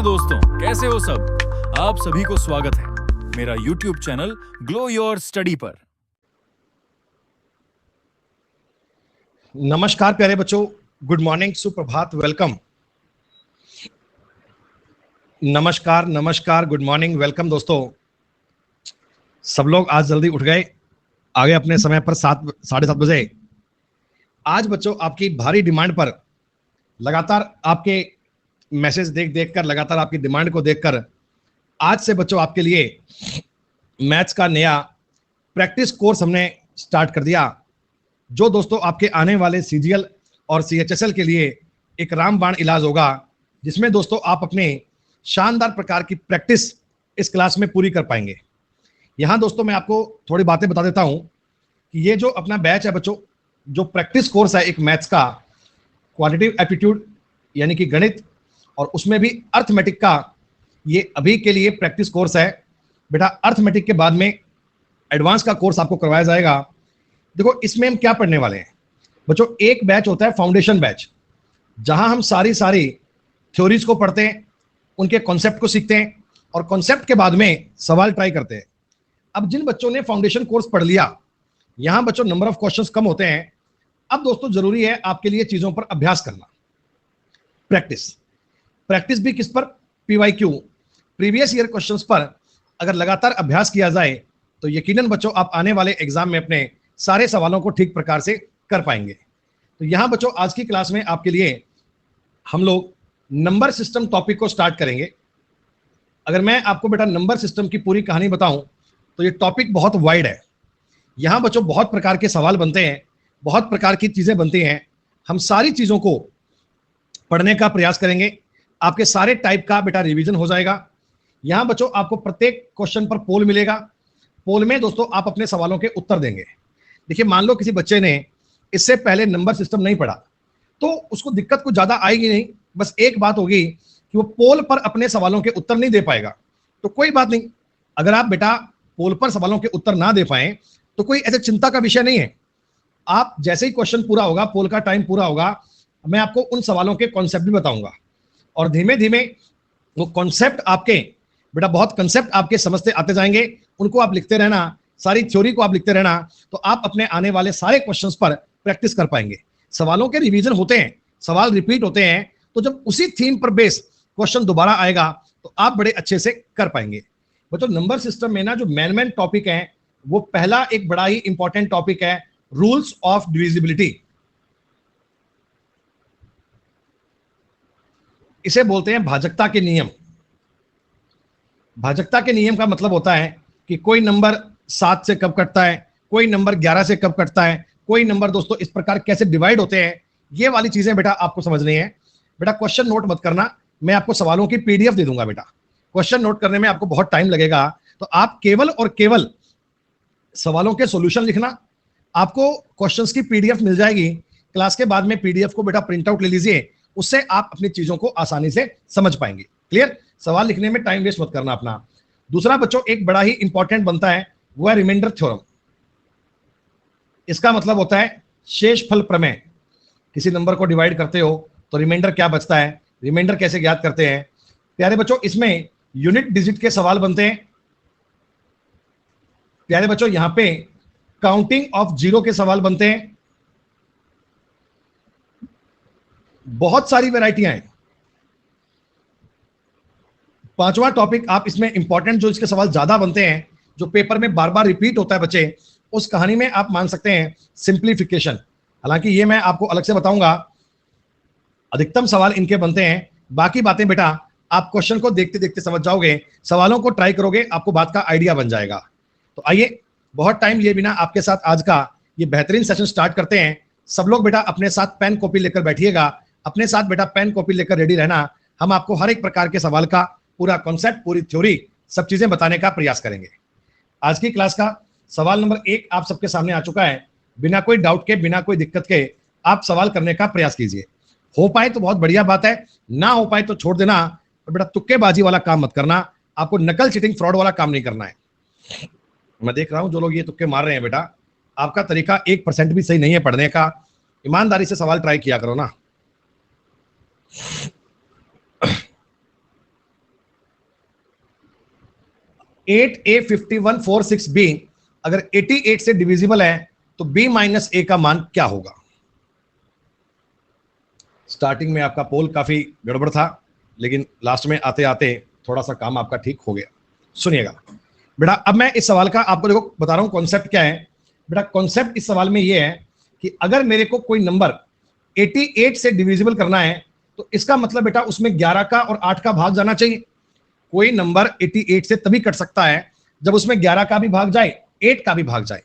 नमस्ते दोस्तों, कैसे हो सब। आप सभी को स्वागत है मेरा YouTube channel glow your study पर। नमस्कार प्यारे बच्चों, गुड मॉर्निंग, सुप्रभात, वेलकम। नमस्कार नमस्कार, गुड मॉर्निंग, वेलकम। दोस्तों, सब लोग आज जल्दी उठ गए, आ गए अपने समय पर 7:30 बजे। आज बच्चों आपकी भारी डिमांड पर, लगातार आपके मैसेज देख देख कर, लगातार आपकी डिमांड को देखकर आज से बच्चों आपके लिए मैथ्स का नया प्रैक्टिस कोर्स हमने स्टार्ट कर दिया, जो दोस्तों आपके आने वाले सीजीएल और सीएचएसएल के लिए एक रामबाण इलाज होगा, जिसमें दोस्तों आप अपने शानदार प्रकार की प्रैक्टिस इस क्लास में पूरी कर पाएंगे। यहाँ दोस्तों मैं आपको थोड़ी बातें बता देता हूँ कि ये जो अपना बैच है बच्चों, जो प्रैक्टिस कोर्स है एक मैथ्स का, क्वालिटेटिव एप्टीट्यूड यानी कि गणित, और उसमें भी अर्थमेटिक का, ये अभी के लिए प्रैक्टिस कोर्स है बेटा। अर्थमेटिक के बाद में एडवांस का कोर्स आपको करवाया जाएगा। देखो इसमें हम क्या पढ़ने वाले हैं बच्चों, एक बैच होता है फाउंडेशन बैच, जहां हम सारी थ्योरीज को पढ़ते हैं, उनके कॉन्सेप्ट को सीखते हैं और कॉन्सेप्ट के बाद में सवाल ट्राई करते हैं। अब जिन बच्चों ने फाउंडेशन कोर्स पढ़ लिया, यहां बच्चों नंबर ऑफ क्वेश्चंस कम होते हैं। अब दोस्तों जरूरी है आपके लिए चीजों पर अभ्यास करना, प्रैक्टिस भी किस पर, पीवाईक्यू, प्रीवियस ईयर क्वेश्चंस पर अगर लगातार अभ्यास किया जाए तो यकीनन बच्चों आप आने वाले एग्जाम में अपने सारे सवालों को ठीक प्रकार से कर पाएंगे। तो यहां बच्चों आज की क्लास में आपके लिए हम लोग नंबर सिस्टम टॉपिक को स्टार्ट करेंगे। अगर मैं आपको बेटा नंबर सिस्टम की पूरी कहानी बताऊं तो ये टॉपिक बहुत वाइड है। यहां बच्चों बहुत प्रकार के सवाल बनते हैं, बहुत प्रकार की चीजें बनती हैं। हम सारी चीजों को पढ़ने का प्रयास करेंगे, आपके सारे टाइप का बेटा रिवीजन हो जाएगा। यहां बच्चों आपको प्रत्येक क्वेश्चन पर पोल मिलेगा, पोल में दोस्तों आप अपने सवालों के उत्तर देंगे। देखिए मान लो किसी बच्चे ने इससे पहले नंबर सिस्टम नहीं पढ़ा तो उसको दिक्कत कुछ ज्यादा आएगी नहीं, बस एक बात होगी कि वो पोल पर अपने सवालों के उत्तर नहीं दे पाएगा। तो कोई बात नहीं, अगर आप बेटा पोल पर सवालों के उत्तर ना दे पाए तो कोई ऐसे चिंता का विषय नहीं है। आप जैसे ही क्वेश्चन पूरा होगा, पोल का टाइम पूरा होगा, मैं आपको उन सवालों के कॉन्सेप्ट भी बताऊंगा और धीमे धीमे वो कॉन्सेप्ट आपके बेटा, बहुत कॉन्सेप्ट आपके समझते आते जाएंगे। उनको आप लिखते रहना, सारी थ्योरी को आप लिखते रहना, तो आप अपने आने वाले सारे क्वेश्चंस पर प्रैक्टिस कर पाएंगे। सवालों के रिवीजन होते हैं, सवाल रिपीट होते हैं, तो जब उसी थीम पर बेस क्वेश्चन दोबारा आएगा तो आप बड़े अच्छे से कर पाएंगे। बच्चों नंबर सिस्टम में ना जो मेन टॉपिक है, वो पहला एक बड़ा ही इंपॉर्टेंट टॉपिक है, रूल्स ऑफ डिविजिबिलिटी। इसे बोलते हैं भाजकता के नियम। भाजकता के नियम का मतलब होता है कि कोई नंबर 7 से कब कटता है, कोई नंबर 11 से कब कटता है, कोई नंबर दोस्तों इस प्रकार कैसे डिवाइड होते हैं। ये वाली चीजें बेटा आपको समझनी है। बेटा क्वेश्चन नोट मत करना, मैं आपको सवालों की पीडीएफ दे दूंगा। बेटा क्वेश्चन नोट करने में आपको बहुत टाइम लगेगा, तो आप केवल और केवल सवालों के सॉल्यूशन लिखना। आपको क्वेश्चंस की पीडीएफ मिल जाएगी, क्लास के बाद में पीडीएफ को बेटा प्रिंट आउट ले लीजिए, उससे आप अपनी चीजों को आसानी से समझ पाएंगे। क्लियर, सवाल लिखने में टाइम वेस्ट मत करना अपना। दूसरा बच्चों एक बड़ा ही इंपॉर्टेंट बनता है, वो है रिमाइंडर थ्योरम। इसका मतलब होता है शेषफल प्रमेय। किसी नंबर को डिवाइड करते हो तो रिमाइंडर क्या बचता है, रिमाइंडर कैसे ज्ञात करते हैं। प्यारे बच्चों इसमें यूनिट डिजिट के सवाल बनते हैं। प्यारे बच्चों यहां पे काउंटिंग ऑफ जीरो के सवाल बनते हैं। बहुत सारी वैरायटियां हैं। पांचवा टॉपिक आप इसमें इंपॉर्टेंट, जो इसके सवाल ज्यादा बनते हैं, जो पेपर में बार बार रिपीट होता है बच्चे, उस कहानी में आप मान सकते हैं सिंप्लीफिकेशन। हालांकि ये मैं आपको अलग से बताऊंगा, अधिकतम सवाल इनके बनते हैं। बाकी बातें बेटा आप क्वेश्चन को देखते देखते समझ जाओगे, सवालों को ट्राई करोगे, आपको बात का आइडिया बन जाएगा। तो आइए बहुत टाइम लिए बिना आपके साथ आज का ये बेहतरीन सेशन स्टार्ट करते हैं। सब लोग बेटा अपने साथ पेन कॉपी लेकर बैठिएगा, अपने साथ बेटा पेन कॉपी लेकर रेडी रहना। हम आपको हर एक प्रकार के सवाल का पूरा कॉन्सेप्ट, पूरी थ्योरी, सब चीजें बताने का प्रयास करेंगे। आज की क्लास का सवाल नंबर 1 आप सबके सामने आ चुका है। बिना कोई डाउट के, बिना कोई दिक्कत के आप सवाल करने का प्रयास कीजिए। हो पाए तो बहुत बढ़िया बात है, ना हो पाए तो छोड़ देना। और बेटा तुक्केबाजी वाला काम मत करना, आपको नकल, चीटिंग, फ्रॉड वाला काम नहीं करना है। मैं देख रहा हूं जो लोग ये तुक्के मार रहे हैं, बेटा आपका तरीका 1% भी सही नहीं है पढ़ने का। ईमानदारी से सवाल ट्राई किया करो ना। 8A5146B अगर 88 से डिविजिबल है तो B माइनस ए का मान क्या होगा? स्टार्टिंग में आपका पोल काफी गड़बड़ था, लेकिन लास्ट में आते आते थोड़ा सा काम आपका ठीक हो गया। सुनिएगा बेटा, अब मैं इस सवाल का आपको देखो बता रहा हूं कॉन्सेप्ट क्या है। बेटा कॉन्सेप्ट इस सवाल में यह है कि अगर मेरे को कोई नंबर 88 से डिविजिबल करना है तो इसका मतलब बेटा उसमें 11 का और 8 का भाग जाना चाहिए। कोई नंबर 88 से तभी कट सकता है जब उसमें 11 का भी भाग जाए, 8 का भी भाग जाए।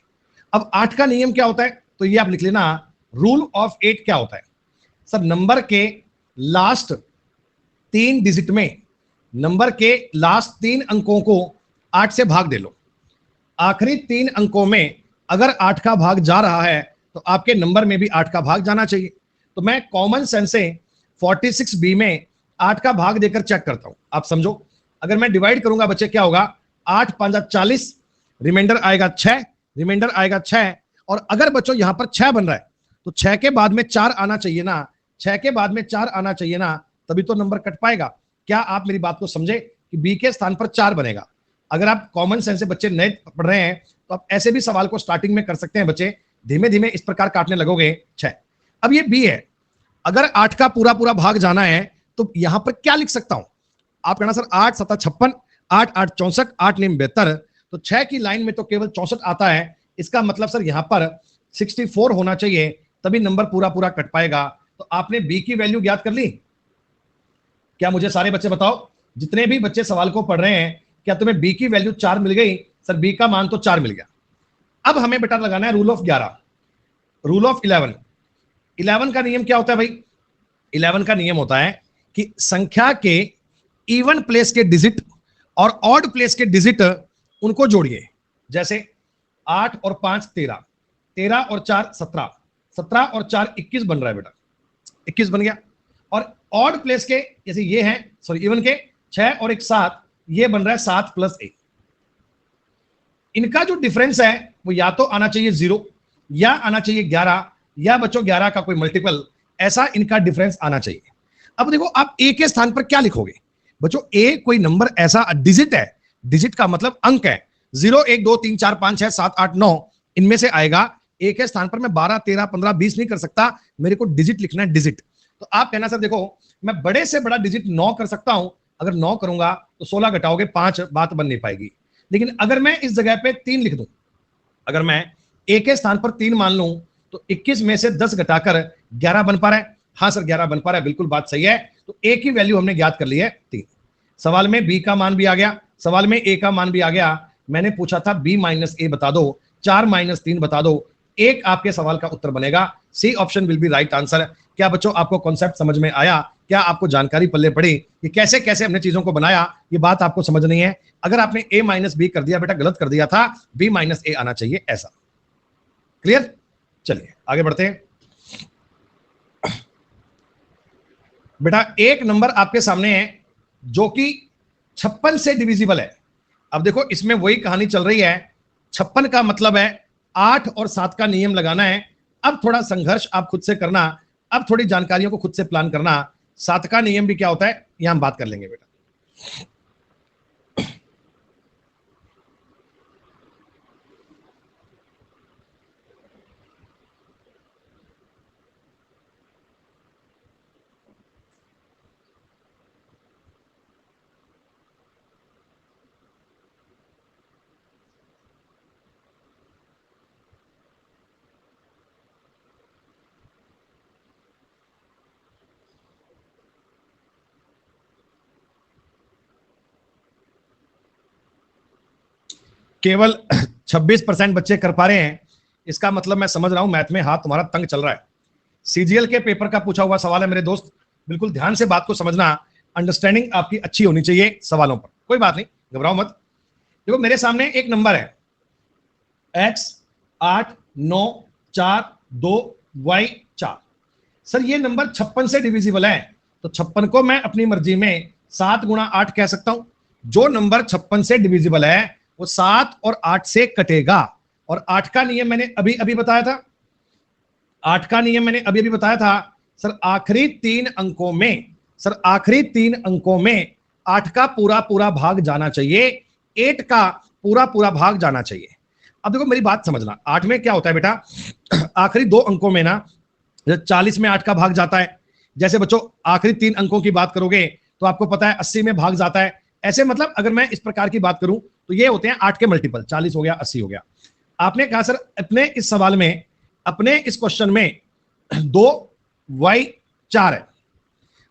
अब 8 का नियम क्या होता है, तो ये आप लिख लेना, रूल ऑफ 8 क्या होता है सर, नंबर के लास्ट 3 डिजिट में नंबर के लास्ट 3 अंकों को 8 से भाग दे लो। आखिरी 3 अंकों में अगर 8 का भाग जा रहा है तो आपके नंबर में भी 8 का भाग जाना चाहिए। तो मैं कॉमन सेंस से 46B में 8 का भाग देकर चेक करता हूं। आप समझो, अगर मैं डिवाइड करूंगा बच्चे क्या होगा, 8 5 40, रिमाइंडर आएगा 6, रिमाइंडर आएगा 6। और अगर बच्चों यहां पर 6 बन रहा है तो 6 के बाद में 4 आना चाहिए ना, 6 के बाद में 4 आना चाहिए ना, तभी तो नंबर कट पाएगा। क्या आप मेरी बात को समझे कि बी के स्थान पर 4 बनेगा? अगर आप कॉमन सेंस से बच्चे नए पढ़ रहे हैं तो आप ऐसे भी सवाल को स्टार्टिंग में कर सकते हैं बच्चे, धीमे धीमे इस प्रकार काटने लगोगे 6। अब ये बी है, अगर 8 का पूरा पूरा भाग जाना है तो यहां पर क्या लिख सकता हूं? आप कहना सर 8 7 56, 8 8 64, 8 9 72, तो 6 की लाइन में तो केवल 64 आता है। इसका मतलब सर यहां पर 64 होना चाहिए, तभी नंबर पूरा पूरा कट पाएगा। तो आपने बी की वैल्यू ज्ञात कर ली? क्या मुझे सारे बच्चे बताओ, जितने भी बच्चे सवाल को पढ़ रहे हैं, क्या तुम्हें बी की वैल्यू 4 मिल गई? सर बी का मान तो 4 मिल गया। अब हमें बेटा लगाना है रूल ऑफ 11, रूल ऑफ 11। 11 का नियम क्या होता है भाई? 11 का नियम होता है कि संख्या के इवन प्लेस के डिजिट और ऑड प्लेस के डिजिट उनको जोड़िए। जैसे 8 और 5 13, 13 और 4 17, 17 और 4 21 बन रहा है बेटा, 21 बन गया। और ऑड प्लेस के जैसे ये हैं, सॉरी इवन के 6 और 1 7, ये बन रहा है 7 + 1। इनका जो डिफरेंस है वो या तो आना चाहिए 0 या आना चाहिए 11 या बच्चों 11 का कोई मल्टीपल, ऐसा इनका डिफरेंस आना चाहिए। अब देखो आप ए के स्थान पर क्या लिखोगे बच्चों? ए कोई नंबर ऐसा डिजिट है, डिजिट का मतलब अंक है, 0 1 2 3 4 5 6 7 8 9 इनमें से आएगा। ए के स्थान पर मैं 12 13 15 20 नहीं कर सकता, मेरे को डिजिट लिखना है, डिजिट। तो आप कहना सर देखो मैं बड़े से बड़ा डिजिट 9 कर सकता हूं, अगर 9 करूंगा तो 16 घटाओगे 5, बात बन नहीं पाएगी। लेकिन अगर मैं इस जगह पे 3 लिख दूं, अगर मैं ए के स्थान पर 3 मान लूं तो 21 में से 10 घटाकर 11 बन पा रहा है। हाँ सर 11 बन पा रहा है, बिल्कुल बात सही है। तो ए की वैल्यू हमने ज्ञात कर ली है 3। सवाल में बी का मान भी आ गया, सवाल में ए का मान भी आ गया। मैंने पूछा था बी माइनस ए बता दो, 4 - 3 बता दो, एक आपके सवाल का उत्तर बनेगा। C option will be right answer. क्या बच्चों आपको कॉन्सेप्ट समझ में आया? क्या आपको जानकारी पल्ले पड़ी कि कैसे कैसे हमने चीजों को बनाया? ये बात आपको समझ नहीं है? अगर आपने a - b कर दिया बेटा, गलत कर दिया था, b - a आना चाहिए, ऐसा। क्लियर? चलिए आगे बढ़ते हैं बेटा। एक नंबर आपके सामने है जो कि 56 से डिविजिबल है। अब देखो इसमें वही कहानी चल रही है, 56 का मतलब है 8 और 7 का नियम लगाना है। अब थोड़ा संघर्ष आप खुद से करना, अब थोड़ी जानकारियों को खुद से प्लान करना। 7 का नियम भी क्या होता है यह हम बात कर लेंगे बेटा। केवल 26% बच्चे कर पा रहे हैं, इसका मतलब मैं समझ रहा हूं मैथ में हाथ तुम्हारा तंग चल रहा है। सीजीएल के पेपर का पूछा हुआ सवाल है मेरे दोस्त, बिल्कुल ध्यान से बात को समझना, अंडरस्टैंडिंग आपकी अच्छी होनी चाहिए सवालों पर। कोई बात नहीं, घबराओ मत। देखो मेरे सामने एक नंबर है x 8 9 4 2 y 4। सर ये नंबर 56 से डिविजिबल है, तो 56 को मैं अपनी मर्जी में 7 × 8 कह सकता हूं। जो नंबर 56 से डिविजिबल है वो 7 और 8 से कटेगा। और 8 का नियम मैंने अभी अभी बताया था, 8 का नियम मैंने अभी अभी बताया था सर, आखिरी 3 अंकों में, सर आखिरी 3 अंकों में 8 का पूरा पूरा भाग जाना चाहिए। 8 का पूरा पूरा भाग जाना चाहिए। अब देखो मेरी बात समझना, 8 में क्या होता है बेटा, आखिरी 2 अंकों में ना 40 में 8 का भाग जाता है। जैसे बच्चों आखिरी 3 अंकों की बात करोगे तो आपको पता है 80 में भाग जाता है। ऐसे मतलब अगर मैं इस प्रकार की बात करूं तो ये होते हैं 8 के मल्टीपल, 40 हो गया, 80 हो गया। आपने कहा सर अपने इस सवाल में, अपने इस क्वेश्चन में 2y4 है।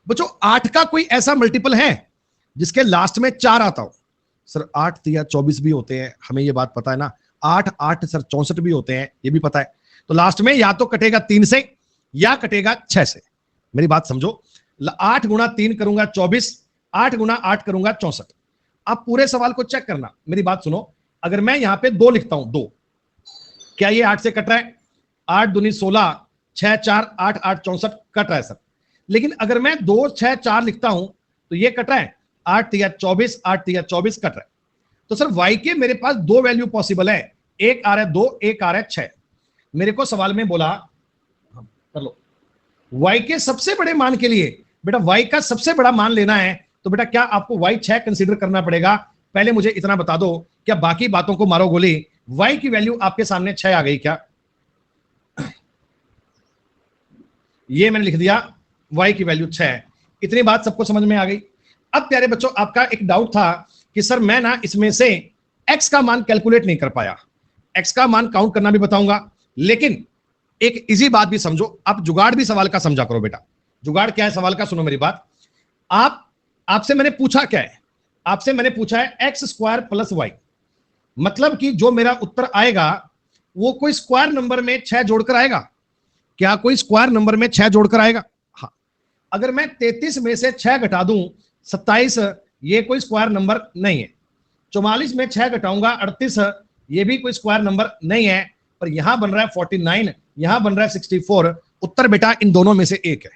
बच्चों 8 का कोई ऐसा मल्टीपल है जिसके लास्ट में 4 आता हो? सर 8 तिया 24 भी होते हैं, हमें ये बात पता है ना। 8 8 सर 64 भी होते हैं, ये भी पता है। तो लास्ट में या तो कटेगा 3 से या कटेगा 6 से। मेरी बात समझो, 8 गुणा 3 करूंगा 24, 8 गुणा 8 करूंगा 64। आप पूरे सवाल को चेक करना, मेरी बात सुनो। अगर मैं यहां पे 2 लिखता हूं, 2, क्या ये 8 से कट रहा है? 8 दूनी 16, 6 4 8 8 64 कट रहा है सर। लेकिन अगर मैं 2 6 4 लिखता हूं तो ये कट रहा है, 8 तिया 24, 8 तिया 24 कट रहा है। तो सर y के मेरे पास 2 वैल्यू पॉसिबल है, एक आ रहा है 2, एक आ रहा है 6। मेरे को सवाल में बोला कर लो y के सबसे बड़े मान के लिए, बेटा y का सबसे बड़ा मान लेना है तो बेटा क्या आपको y 6 कंसीडर करना पड़ेगा? पहले मुझे इतना बता दो, क्या बाकी बातों को मारो गोली, y की वैल्यू आपके सामने 6 आ गई क्या? ये मैंने लिख दिया y की वैल्यू 6। इतनी बात सबको समझ में आ गई। अब प्यारे बच्चों आपका एक डाउट था कि सर मैं ना इसमें से x का मान कैलकुलेट नहीं कर पाया। x का मान काउंट करना भी बताऊंगा, लेकिन एक इजी बात भी समझो, आप जुगाड़ भी सवाल का समझा करो बेटा। जुगाड़ क्या है सवाल का, सुनो मेरी बात। आपसे मैंने पूछा क्या है? आपसे मैंने पूछा है एक्स स्क्वायर प्लस वाई, मतलब कि जो मेरा उत्तर आएगा वो कोई स्क्वायर नंबर में 6 जोड़कर आएगा। क्या कोई स्क्वायर नंबर में 6 जोड़कर आएगा? हाँ। अगर मैं 33 में से 6 घटा दूं 27, ये कोई स्क्वायर नंबर नहीं है। 44 में 6 घटाऊंगा 38, ये भी कोई स्क्वायर नंबर नहीं है। पर यहां बन रहा है 49, यहां बन रहा है 64। उत्तर बेटा इन दोनों में से एक है।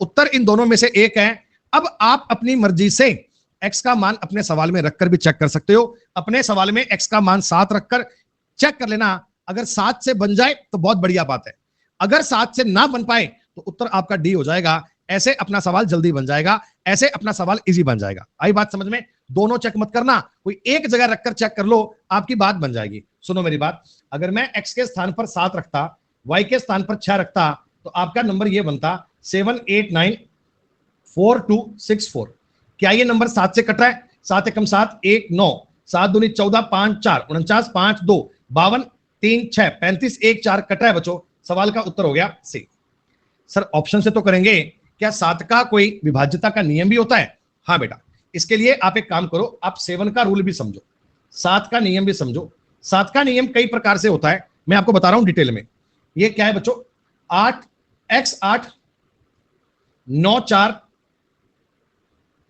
उत्तर इन दोनों में से एक है। अब आप अपनी मर्जी से x का मान अपने सवाल में रखकर भी चेक कर सकते हो। अपने सवाल में x का मान 7 रखकर चेक कर लेना। अगर 7 से बन जाए तो बहुत बढ़िया बात है, अगर 7 से ना बन पाए तो उत्तर आपका डी हो जाएगा। ऐसे अपना सवाल जल्दी बन जाएगा, ऐसे अपना सवाल इजी बन जाएगा। आई बात समझ में? दोनों चेक मत करना, कोई एक जगह रखकर चेक कर लो, आपकी बात बन जाएगी। सुनो मेरी बात, अगर मैं x के स्थान पर 7 रखता, y के स्थान पर 6 रखता, तो आपका नंबर ये बनता 7894264। क्या ये नंबर 7 से कट रहा है? 7 एकम 7, 1 9, 7 दूनी 14, 5 4 49, 5 2 52, 3 6 35, 1 4 कट रहा है बच्चों। सवाल का उत्तर हो गया सी। सर ऑप्शन से तो करेंगे, क्या 7 का कोई विभाज्यता का नियम भी होता है? हाँ बेटा, इसके लिए आप एक काम करो, आप 7 का रूल भी समझो, 7 का नियम भी समझो। 7 का नियम कई प्रकार से होता है, मैं आपको बता रहा हूं डिटेल में। ये क्या है बच्चों? 8 x 8 9 4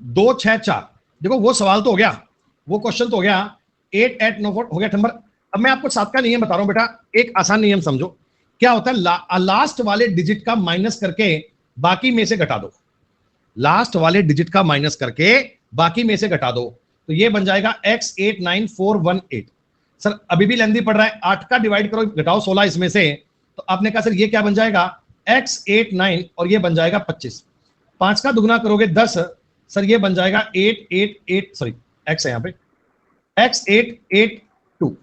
2 6 4। देखो वो सवाल तो हो गया, वो क्वेश्चन तो हो गया, 8 8 9 4 हो गया नंबर। अब मैं आपको 7 का नियम बता रहा हूं बेटा, एक आसान नियम समझो। क्या होता है? लास्ट वाले डिजिट का माइनस करके बाकी में से घटा दो। लास्ट वाले डिजिट का माइनस करके बाकी में से घटा दो, तो ये बन जाएगा x894118। सर अभी भी लेंदी पड़ रहा है, 8 का डिवाइड करो, घटाओ 16 इसमें से, तो आपने कहा सर ये क्या बन जाएगा? x89 और ये बन जाएगा 25। 5 का दुगना करोगे 10, सर ये बन जाएगा 888, सॉरी x है यहाँ पे, x882।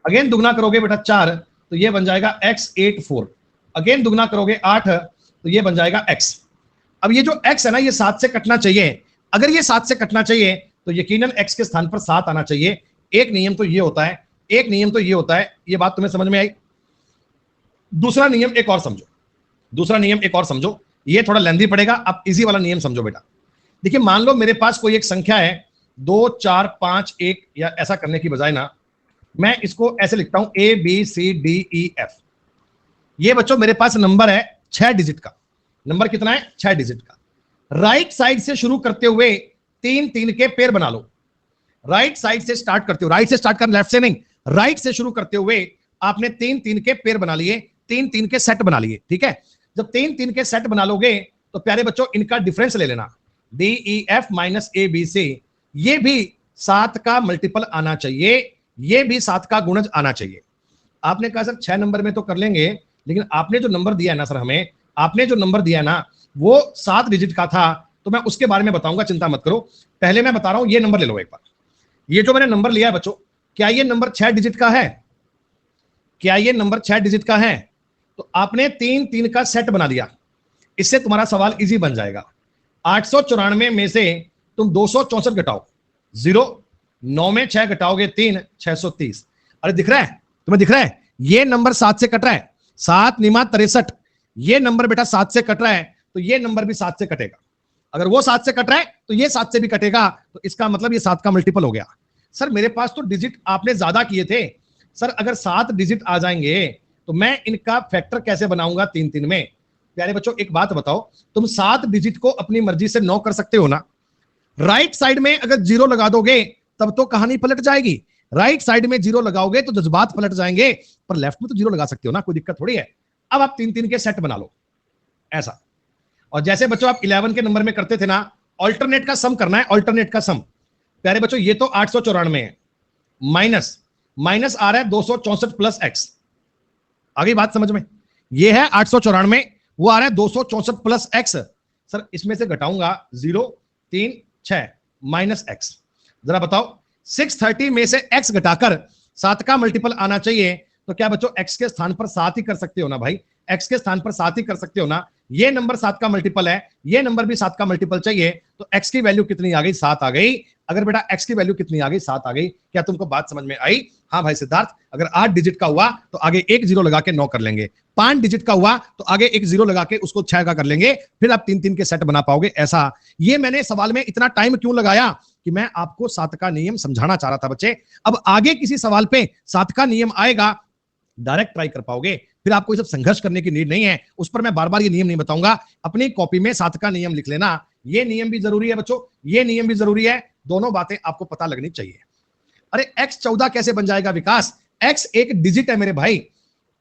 अगेन दुगना करोगे बेटा 4, तो ये बन जाएगा x84। अगेन दुगना करोगे 8, तो ये बन जाएगा x। अब ये जो x है ना, ये 7 से कटना चाहिए। अगर ये 7 से कटना चाहिए तो यकीनन x के स्थान पर 7 आना चाहिए। एक नियम तो ये होता है, एक नियम तो ये होता है। ये बात तुम्हें समझ में आई? दूसरा नियम एक और समझो, दूसरा नियम एक और समझो, ये थोड़ा लेंथी पड़ेगा, आप इजी वाला नियम समझो बेटा। देखिए मान लो मेरे पास कोई एक संख्या है 2 4 5 1, या ऐसा करने की बजाय ना मैं इसको ऐसे लिखता हूं ABCDEF। ये बच्चों मेरे पास नंबर है 6 डिजिट का। नंबर कितना है? 6 डिजिट का। राइट साइड से शुरू करते हुए 3 3 के पेयर बना लो। राइट साइड से स्टार्ट करते हो, राइट से स्टार्ट कर, लेफ्ट से नहीं, राइट से शुरू करते हुए आपने 3 3 के पेयर बना लिए, 3 3 के सेट बना लिए। ठीक है, जब 3 3 के सेट बना लोगे तो प्यारे बच्चों इनका डिफरेंस ले लेना, DEF माइनस ABC। ये भी 7 का मल्टीपल आना चाहिए, ये भी 7 का गुणज आना चाहिए। आपने कहा सर 6 नंबर में तो कर लेंगे, लेकिन आपने जो नंबर दिया है ना सर हमें, आपने जो नंबर दिया है ना वो 7 डिजिट का था, तो मैं उसके बारे में बताऊंगा, चिंता मत करो। पहले मैं बता रहा हूं, ये नंबर ले लो एक बार, ये जो मैंने नंबर लिया है बच्चों, क्या ये नंबर 6 डिजिट का है? क्या ये नंबर 6 डिजिट का है? तो आपने 3 3 का सेट बना दिया, इससे तुम्हारा सवाल इजी बन जाएगा। 894 में से तुम 264 घटाओ 0, 9 में 6 घटाओगे 3, 630। अरे दिख रहा है तुम्हें? दिख रहा है ये नंबर 7 से कट रहा है, 7 निमा 63। ये नंबर बेटा 7 से कट रहा है, तो ये नंबर भी 7 से कटेगा। अगर वो 7 से कट रहा है तो ये 7 से भी कटेगा, तो इसका मतलब ये 7 का मल्टीपल हो गया। सर मेरे पास तो डिजिट आपने ज्यादा किए थे सर, अगर 7 डिजिट आ जाएंगे तो मैं इनका फैक्टर कैसे बनाऊंगा 3 3 में? प्यारे बच्चों एक बात बताओ, तुम 7 डिजिट को अपनी मर्जी से 9 कर सकते हो ना? राइट साइड में अगर 0 लगा दोगे तब तो कहानी पलट जाएगी। राइट साइड में 0 लगाओगे तो जज्बात पलट जाएंगे, पर लेफ्ट में तो 0 लगा सकते हो ना, कोई दिक्कत थोड़ी है। अब आप 3 3 के सेट बना लो ऐसा। और जैसे बच्चों आप 11 के नंबर में करते थे ना, ऑल्टरनेट का सम करना है, ऑल्टरनेट का सम। प्यारे बच्चों ये तो 894 है, माइनस माइनस आ रहा है 264 प्लस एक्स। आगे बात समझ में? ये है 894, वो आ रहा है 264 प्लस एक्स। सर इसमें से घटाऊंगा 0, 3, 6 माइनस एक्स। जरा बताओ 630 में से एक्स घटाकर 7 का मल्टीपल आना चाहिए, तो क्या बच्चों एक्स के स्थान पर 7 ही कर सकते हो ना भाई? एक्स के स्थान पर 7 ही कर सकते हो ना? ये नंबर 7 का मल्टीपल है, ये नंबर भी 7 का मल्टीपल चाहिए, तो एक्स की वैल्यू कितनी आ गई? 7 आ गई। अगर बेटा एक्स की वैल्यू कितनी आ गई? 7 आ गई। क्या तुमको बात समझ में आई? हाँ भाई सिद्धार्थ, अगर 8 डिजिट का हुआ तो आगे एक 0 लगा के 9 कर लेंगे, 5 डिजिट का हुआ तो आगे एक 0 लगा के उसको 6 का कर लेंगे, फिर आप 3 3 के सेट बना पाओगे ऐसा। ये मैंने सवाल में इतना टाइम क्यों लगाया कि मैं आपको 7 का नियम समझाना चाह रहा था बच्चे। अब आगे किसी सवाल पे 7 का नियम आएगा, डायरेक्ट ट्राई कर पाओगे, फिर आपको ये सब संघर्ष करने की नीड नहीं है। उस पर मैं बार बार ये नियम नहीं बताऊंगा, अपनी कॉपी में 7 का नियम लिख लेना। ये नियम भी जरूरी है बच्चों, ये नियम भी जरूरी है, दोनों बातें आपको पता लगनी चाहिए। अरे x 14 कैसे बन जाएगा विकास? x एक डिजिट है मेरे भाई,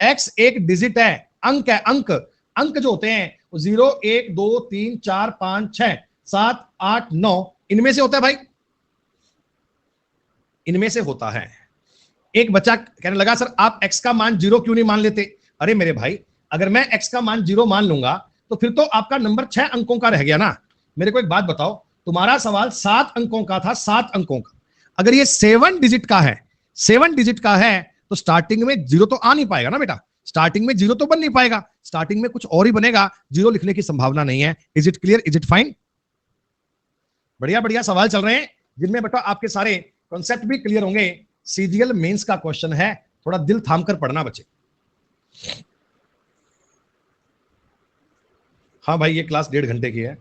x एक डिजिट है, अंक है, अंक। अंक जो होते हैं 0, 1, 2, 3, 4, 5, 6, 7, 8, 9, इनमें से होता है भाई, इनमें से होता है। एक बच्चा कहने लगा सर आप x का मान 0 क्यों नहीं मान लेते? अरे मेरे भाई अगर मैं x का मान 0 मान लूंगा तो फिर तो आपका नंबर 6 अंकों का रह गया ना। मेरे को एक बात बताओ, तुम्हारा सवाल 7 अंकों का था, 7 अंकों का। अगर ये 7 डिजिट का है, 7 डिजिट का है, तो स्टार्टिंग में 0 तो आ नहीं पाएगा ना बेटा, स्टार्टिंग में 0 तो बन नहीं पाएगा, स्टार्टिंग में कुछ और ही बनेगा, 0 लिखने की संभावना नहीं है। Is it clear? Is it fine? बढ़िया बढ़िया सवाल चल रहे हैं जिनमें बेटा आपके सारे कॉन्सेप्ट भी क्लियर होंगे। सीजीएल मेंस का क्वेश्चन है, थोड़ा दिल थाम कर पढ़ना बच्चे। हाँ भाई ये क्लास 1.5 घंटे की है,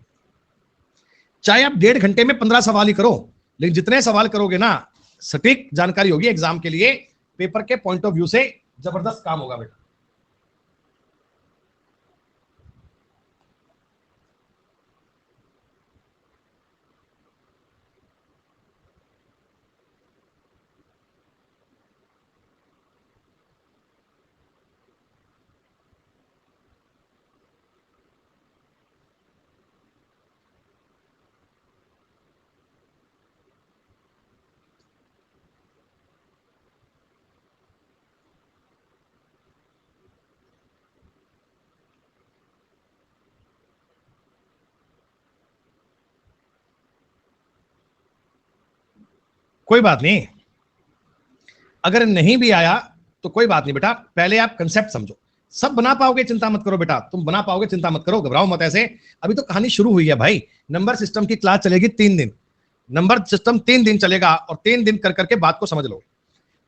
चाहे आप 1.5 घंटे में 15 सवाल ही करो, लेकिन जितने सवाल करोगे ना सटीक जानकारी होगी एग्जाम के लिए, पेपर के पॉइंट ऑफ व्यू से जबरदस्त काम होगा बेटा। कोई बात नहीं, अगर नहीं भी आया तो कोई बात नहीं बेटा, पहले आप कंसेप्ट समझो, सब बना पाओगे, चिंता मत करो बेटा, तुम बना पाओगे, चिंता मत करो, घबराओ मत ऐसे। अभी तो कहानी शुरू हुई है भाई, नंबर सिस्टम की क्लास चलेगी 3 दिन, नंबर सिस्टम 3 दिन चलेगा, और 3 दिन कर करके बात को समझ लो।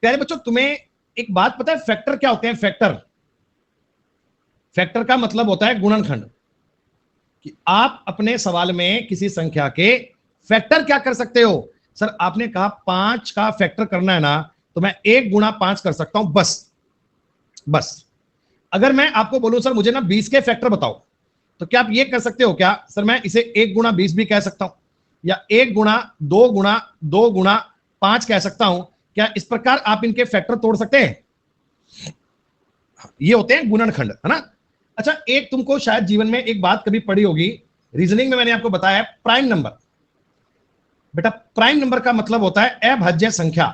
प्यारे बच्चों तुम्हें एक बात पता है फैक्टर क्या होते हैं? फैक्टर, फैक्टर का मतलब होता है गुणनखंड, कि आप अपने सवाल में किसी संख्या के फैक्टर क्या कर सकते हो। सर आपने कहा 5 का फैक्टर करना है ना, तो मैं 1 गुणा 5 कर सकता हूं, बस बस। अगर मैं आपको बोलूं सर मुझे ना 20 के फैक्टर बताओ, तो क्या आप ये कर सकते हो क्या? सर मैं इसे 1 गुणा 20 भी कह सकता हूं, या 1 गुणा 2 गुणा 2 गुणा 5 कह सकता हूं। क्या इस प्रकार आप इनके फैक्टर तोड़ सकते हैं? ये होते हैं गुणनखंड, है ना। अच्छा एक तुमको शायद जीवन में एक बात कभी पढ़ी होगी, रीजनिंग में मैंने आपको बताया प्राइम नंबर। बेटा प्राइम नंबर का मतलब होता है अभाज्य संख्या।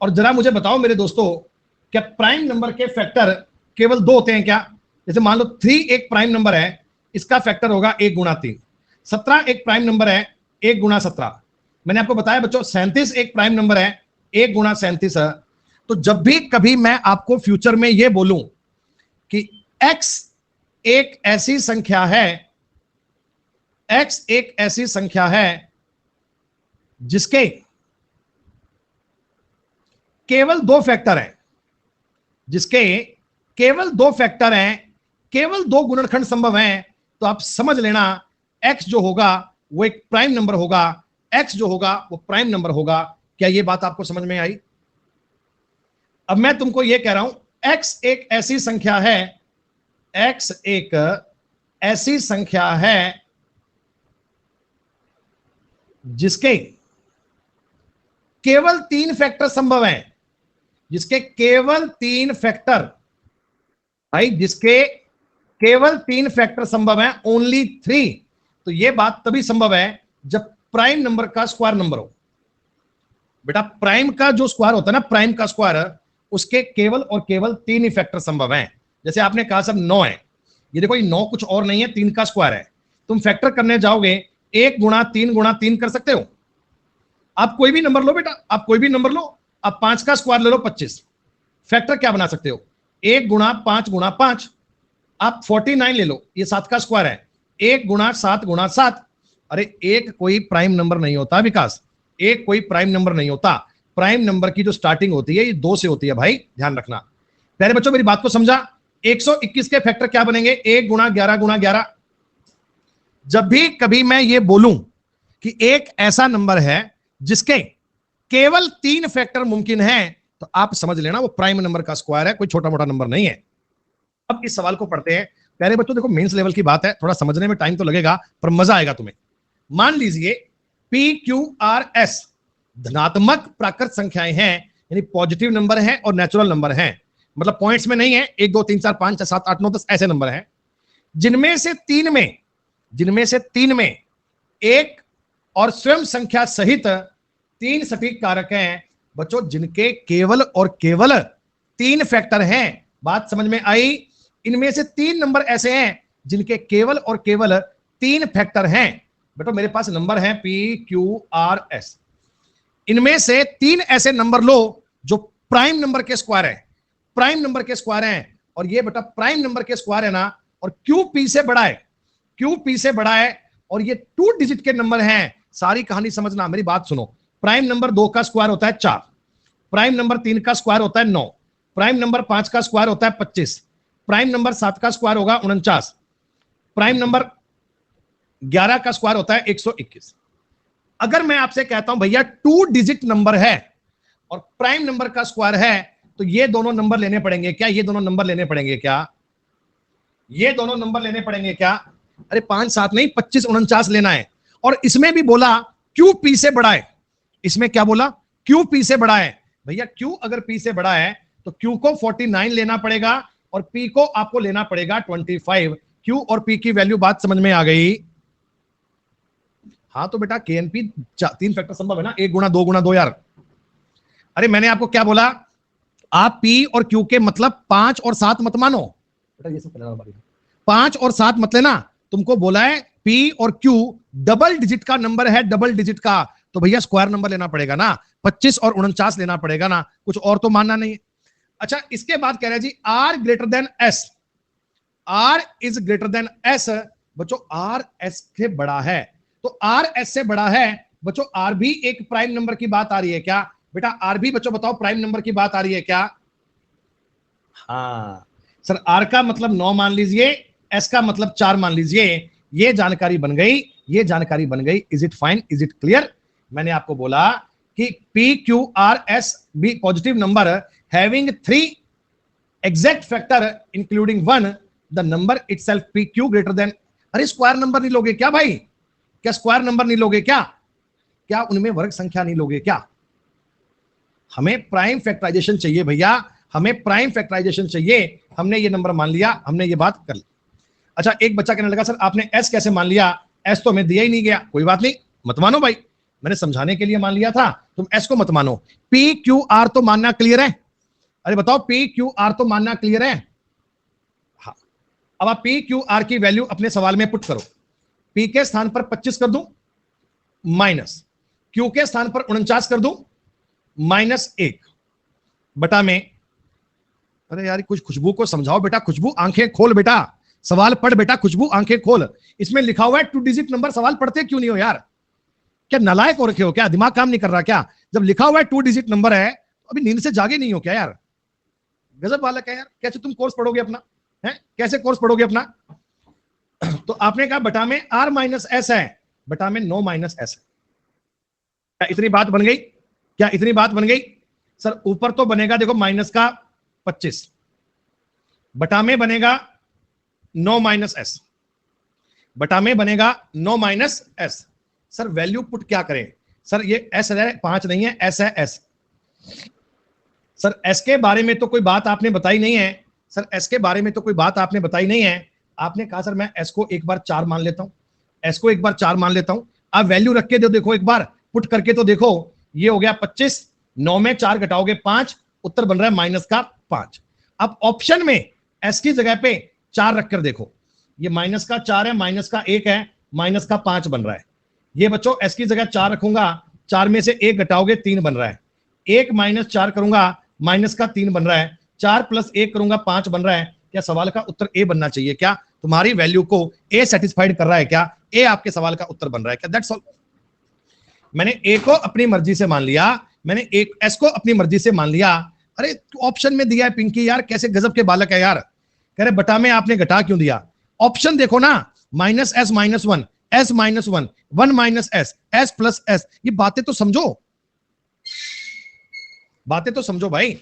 और जरा मुझे बताओ मेरे दोस्तों, क्या प्राइम नंबर के फैक्टर केवल 2 होते हैं क्या? जैसे मान लो 3 एक प्राइम नंबर है, इसका फैक्टर होगा 1 गुणा 3। 17 एक प्राइम नंबर है, 1 गुणा 17। मैंने आपको बताया बच्चों 37 एक प्राइम नंबर है, 1 गुणा 37 है। तो जब भी कभी मैं आपको फ्यूचर में यह बोलूं कि x एक ऐसी संख्या है, x एक ऐसी संख्या है जिसके केवल 2 फैक्टर हैं, जिसके केवल 2 फैक्टर हैं, केवल 2 गुणनखंड संभव हैं, तो आप समझ लेना x जो होगा वो एक प्राइम नंबर होगा, x जो होगा वो प्राइम नंबर होगा। क्या ये बात आपको समझ में आई? अब मैं तुमको ये कह रहा हूं x एक ऐसी संख्या है, x एक ऐसी संख्या है जिसके केवल 3 फैक्टर संभव हैं, जिसके केवल 3 फैक्टर, भाई जिसके केवल 3 फैक्टर संभव हैं, ओनली 3। तो यह बात तभी संभव है जब प्राइम नंबर का स्क्वायर नंबर हो। बेटा प्राइम का जो स्क्वायर होता है ना, प्राइम का स्क्वायर, उसके केवल और केवल 3 ही फैक्टर संभव हैं। जैसे आपने कहा सर 9 है, ये देखो ये 9 कुछ और नहीं है, 3 का स्क्वायर है। तुम फैक्टर करने जाओगे 1 गुणा 3 कर सकते हो। आप कोई भी नंबर लो बेटा, आप कोई भी नंबर लो, आप 5 का स्क्वायर ले लो 25, फैक्टर क्या बना सकते हो? 1 गुणा 5 गुणा 5। आप 49 ले लो, ये 7 का स्क्वायर है, 1 गुणा 7 गुणा 7। अरे एक कोई प्राइम नंबर नहीं होता विकास, एक कोई प्राइम नंबर नहीं होता। प्राइम नंबर की जो स्टार्टिंग होती है ये 2 से होती है भाई, ध्यान रखना। प्यारे बच्चों मेरी बात को समझा? 121 के फैक्टर क्या बनेंगे? 1 गुणा 11 गुणा 11। जब भी कभी मैं ये बोलूं कि एक ऐसा नंबर है जिसके केवल 3 फैक्टर मुमकिन है, तो आप समझ लेना वो प्राइम नंबर का स्क्वायर है, कोई छोटा मोटा नंबर नहीं है। अब इस सवाल को पढ़ते हैं। प्यारे बच्चों देखो मेंस लेवल की बात है, थोड़ा समझने में टाइम तो लगेगा पर मजा आएगा तुम्हें। मान लीजिए पी क्यू आर एस धनात्मक प्राकृत संख्याएं हैं, यानी पॉजिटिव नंबर हैं और नेचुरल नंबर हैं, मतलब पॉइंट्स में नहीं है, 1 2 3 4 5 6 7 8 9 10 ऐसे नंबर हैं, जिनमें से तीन में एक और स्वयं संख्या सहित 3 सटीक कारक हैं बच्चों, जिनके केवल और केवल 3 फैक्टर हैं। बात समझ में आई? इनमें से 3 नंबर ऐसे हैं जिनके केवल और केवल 3 फैक्टर हैं। बेटा मेरे पास नंबर है पी क्यू आर एस, इनमें से 3 ऐसे नंबर लो जो प्राइम नंबर के स्क्वायर है, प्राइम नंबर के स्क्वायर हैं। और ये बेटा प्राइम नंबर के स्क्वायर है ना, और क्यू पी से बड़ा है, क्यू पी से बड़ा है, और ये 2 डिजिट के नंबर हैं। सारी कहानी समझना, मेरी बात सुनो। प्राइम नंबर 2 का स्क्वायर होता है 4, प्राइम नंबर 3 का स्क्वायर होता है 9, प्राइम नंबर 5 का स्क्वायर होता है 25, प्राइम नंबर 7 का स्क्वायर होगा 49, प्राइम नंबर 11 का स्क्वायर होता है 121। अगर मैं आपसे कहता हूं भैया 2 डिजिट नंबर है और प्राइम नंबर का स्क्वायर है, तो ये दोनों नंबर लेने पड़ेंगे क्या? ये दोनों नंबर लेने पड़ेंगे क्या? ये दोनों नंबर लेने पड़ेंगे क्या? अरे 5 7 नहीं, 25 49 लेना है। और इसमें भी बोला क्यू पी से बड़ा है, इसमें क्या बोला? क्यू पी से बड़ा है। भैया क्यू अगर पी से बड़ा है तो क्यू को 49 लेना पड़ेगा और पी को आपको लेना पड़ेगा 25। क्यू और पी की वैल्यू बात समझ में आ गई? हाँ तो बेटा के एन पी 3 फैक्टर संभव है ना, 1 गुणा 2 गुणा 2 यार। अरे मैंने आपको क्या बोला? आप पी और क्यू के मतलब 5 और 7 मत मानो बेटा, ये सब 5 और 7 मत लेना। तुमको बोला है पी और क्यू डबल डिजिट का नंबर है, डबल डिजिट का, तो भैया स्क्वायर नंबर लेना पड़ेगा ना, 25 और 49 लेना पड़ेगा ना, कुछ और तो मानना नहीं है। अच्छा इसके बाद कह रहे हैं जी R greater than S, R is greater than S. बच्चों आर एस से बड़ा है, तो आर एस से बड़ा है बच्चों, आर भी एक प्राइम नंबर की बात आ रही है क्या? बेटा आर भी बच्चों बताओ प्राइम नंबर की बात आ रही है क्या? हाँ सर, आर का मतलब 9 मान लीजिए, एस का मतलब 4 मान लीजिए। ये जानकारी बन गई, ये जानकारी बन गई। Is it fine? Is it clear? मैंने आपको बोला कि P Q R S be positive number having 3 exact factor including 1, the number itself P Q greater than. अरे स्क्वायर नंबर नहीं लोगे क्या भाई? क्या स्क्वायर नंबर नहीं लोगे क्या? क्या उनमें वर्ग संख्या नहीं लोगे क्या? हमें प्राइम फैक्टराइजेशन चाहिए भैया, हमें प्राइम फैक्टराइजेशन चाहिए। हमने ये नंबर मान लिया, हमने ये बात कर ली। अच्छा एक बच्चा कहने लगा सर आपने एस कैसे मान लिया? एस तो हमें दिया ही नहीं गया। कोई बात नहीं, मत मानो भाई, मैंने समझाने के लिए मान लिया था, तुम एस को मत मानो। पी क्यू आर तो मानना क्लियर है? अरे बताओ पी क्यू आर तो मानना क्लियर है? हाँ अब आप पी क्यू आर की वैल्यू अपने सवाल में पुट करो। पी के स्थान पर 25 कर दूं माइनस, क्यू के स्थान पर 49 कर दूं, -1 बटा में, अरे यार कुछ खुशबू को समझाओ बेटा, खुशबू आंखें खोल बेटा, सवाल पढ़ बेटा, खुशबू आंखें खोल। इसमें लिखा हुआ है 2 डिजिट नंबर, सवाल पढ़ते क्यों नहीं हो यार? क्या नालायक हो रखे हो क्या? दिमाग काम नहीं कर रहा क्या? जब लिखा हुआ है 2 डिजिट नंबर है तो अभी नींद से जागे नहीं हो क्या यार? गजब बालक है यार। कैसे तुम कोर्स पढ़ोगे अपना? है कैसे कोर्स पढ़ोगे अपना? तो आपने कहा बटा में r माइनस एस है, बटा में नो माइनस एस है। क्या इतनी बात बन गई? क्या इतनी बात बन गई? सर ऊपर तो बनेगा देखो माइनस का 25, बटा में बनेगा नो माइनस एस, बटा में बनेगा नो माइनस एस। सर वैल्यू पुट क्या करें? सर ये एस है, 5 नहीं है, एस है एस। सर एस के बारे में तो कोई बात आपने बताई नहीं है, सर एस के बारे में तो कोई बात आपने बताई नहीं है। आपने कहा सर मैं एस को एक बार 4 मान लेता हूं, एस को एक बार 4 मान लेता हूं। आप वैल्यू रख के देखो, एक बार पुट करके तो देखो। ये हो गया 25, 9 में 4 घटाओगे 5, उत्तर बन रहा है माइनस का 5। अब ऑप्शन में एस की जगह पे 4 रखकर देखो, ये माइनस का 4 है, माइनस का 1 है, माइनस का 5 बन रहा है। ये बच्चों एस की जगह 4 रखूंगा, 4 में से 1 घटाओगे 3 बन रहा है। 1 माइनस 4 करूंगा, माइनस का 3 बन रहा है। 4 प्लस 1 करूंगा 5 बन रहा है। क्या सवाल का उत्तर ए बनना चाहिए? क्या तुम्हारी वैल्यू को ए सेटिस्फाइड कर रहा है? क्या ए आपके सवाल का उत्तर बन रहा है? क्या दैट्स ऑल। मैंने ए को अपनी मर्जी से मान लिया, मैंने एक एस को अपनी मर्जी से मान लिया। अरे ऑप्शन में दिया है पिंकी यार, कैसे गजब के बालक है यार। कह रहे बटा में आपने घटा क्यों दिया? ऑप्शन देखो ना, minus S minus 1, S minus 1, 1 minus S, S plus S. ये बातें तो समझो, बातें तो समझो भाई।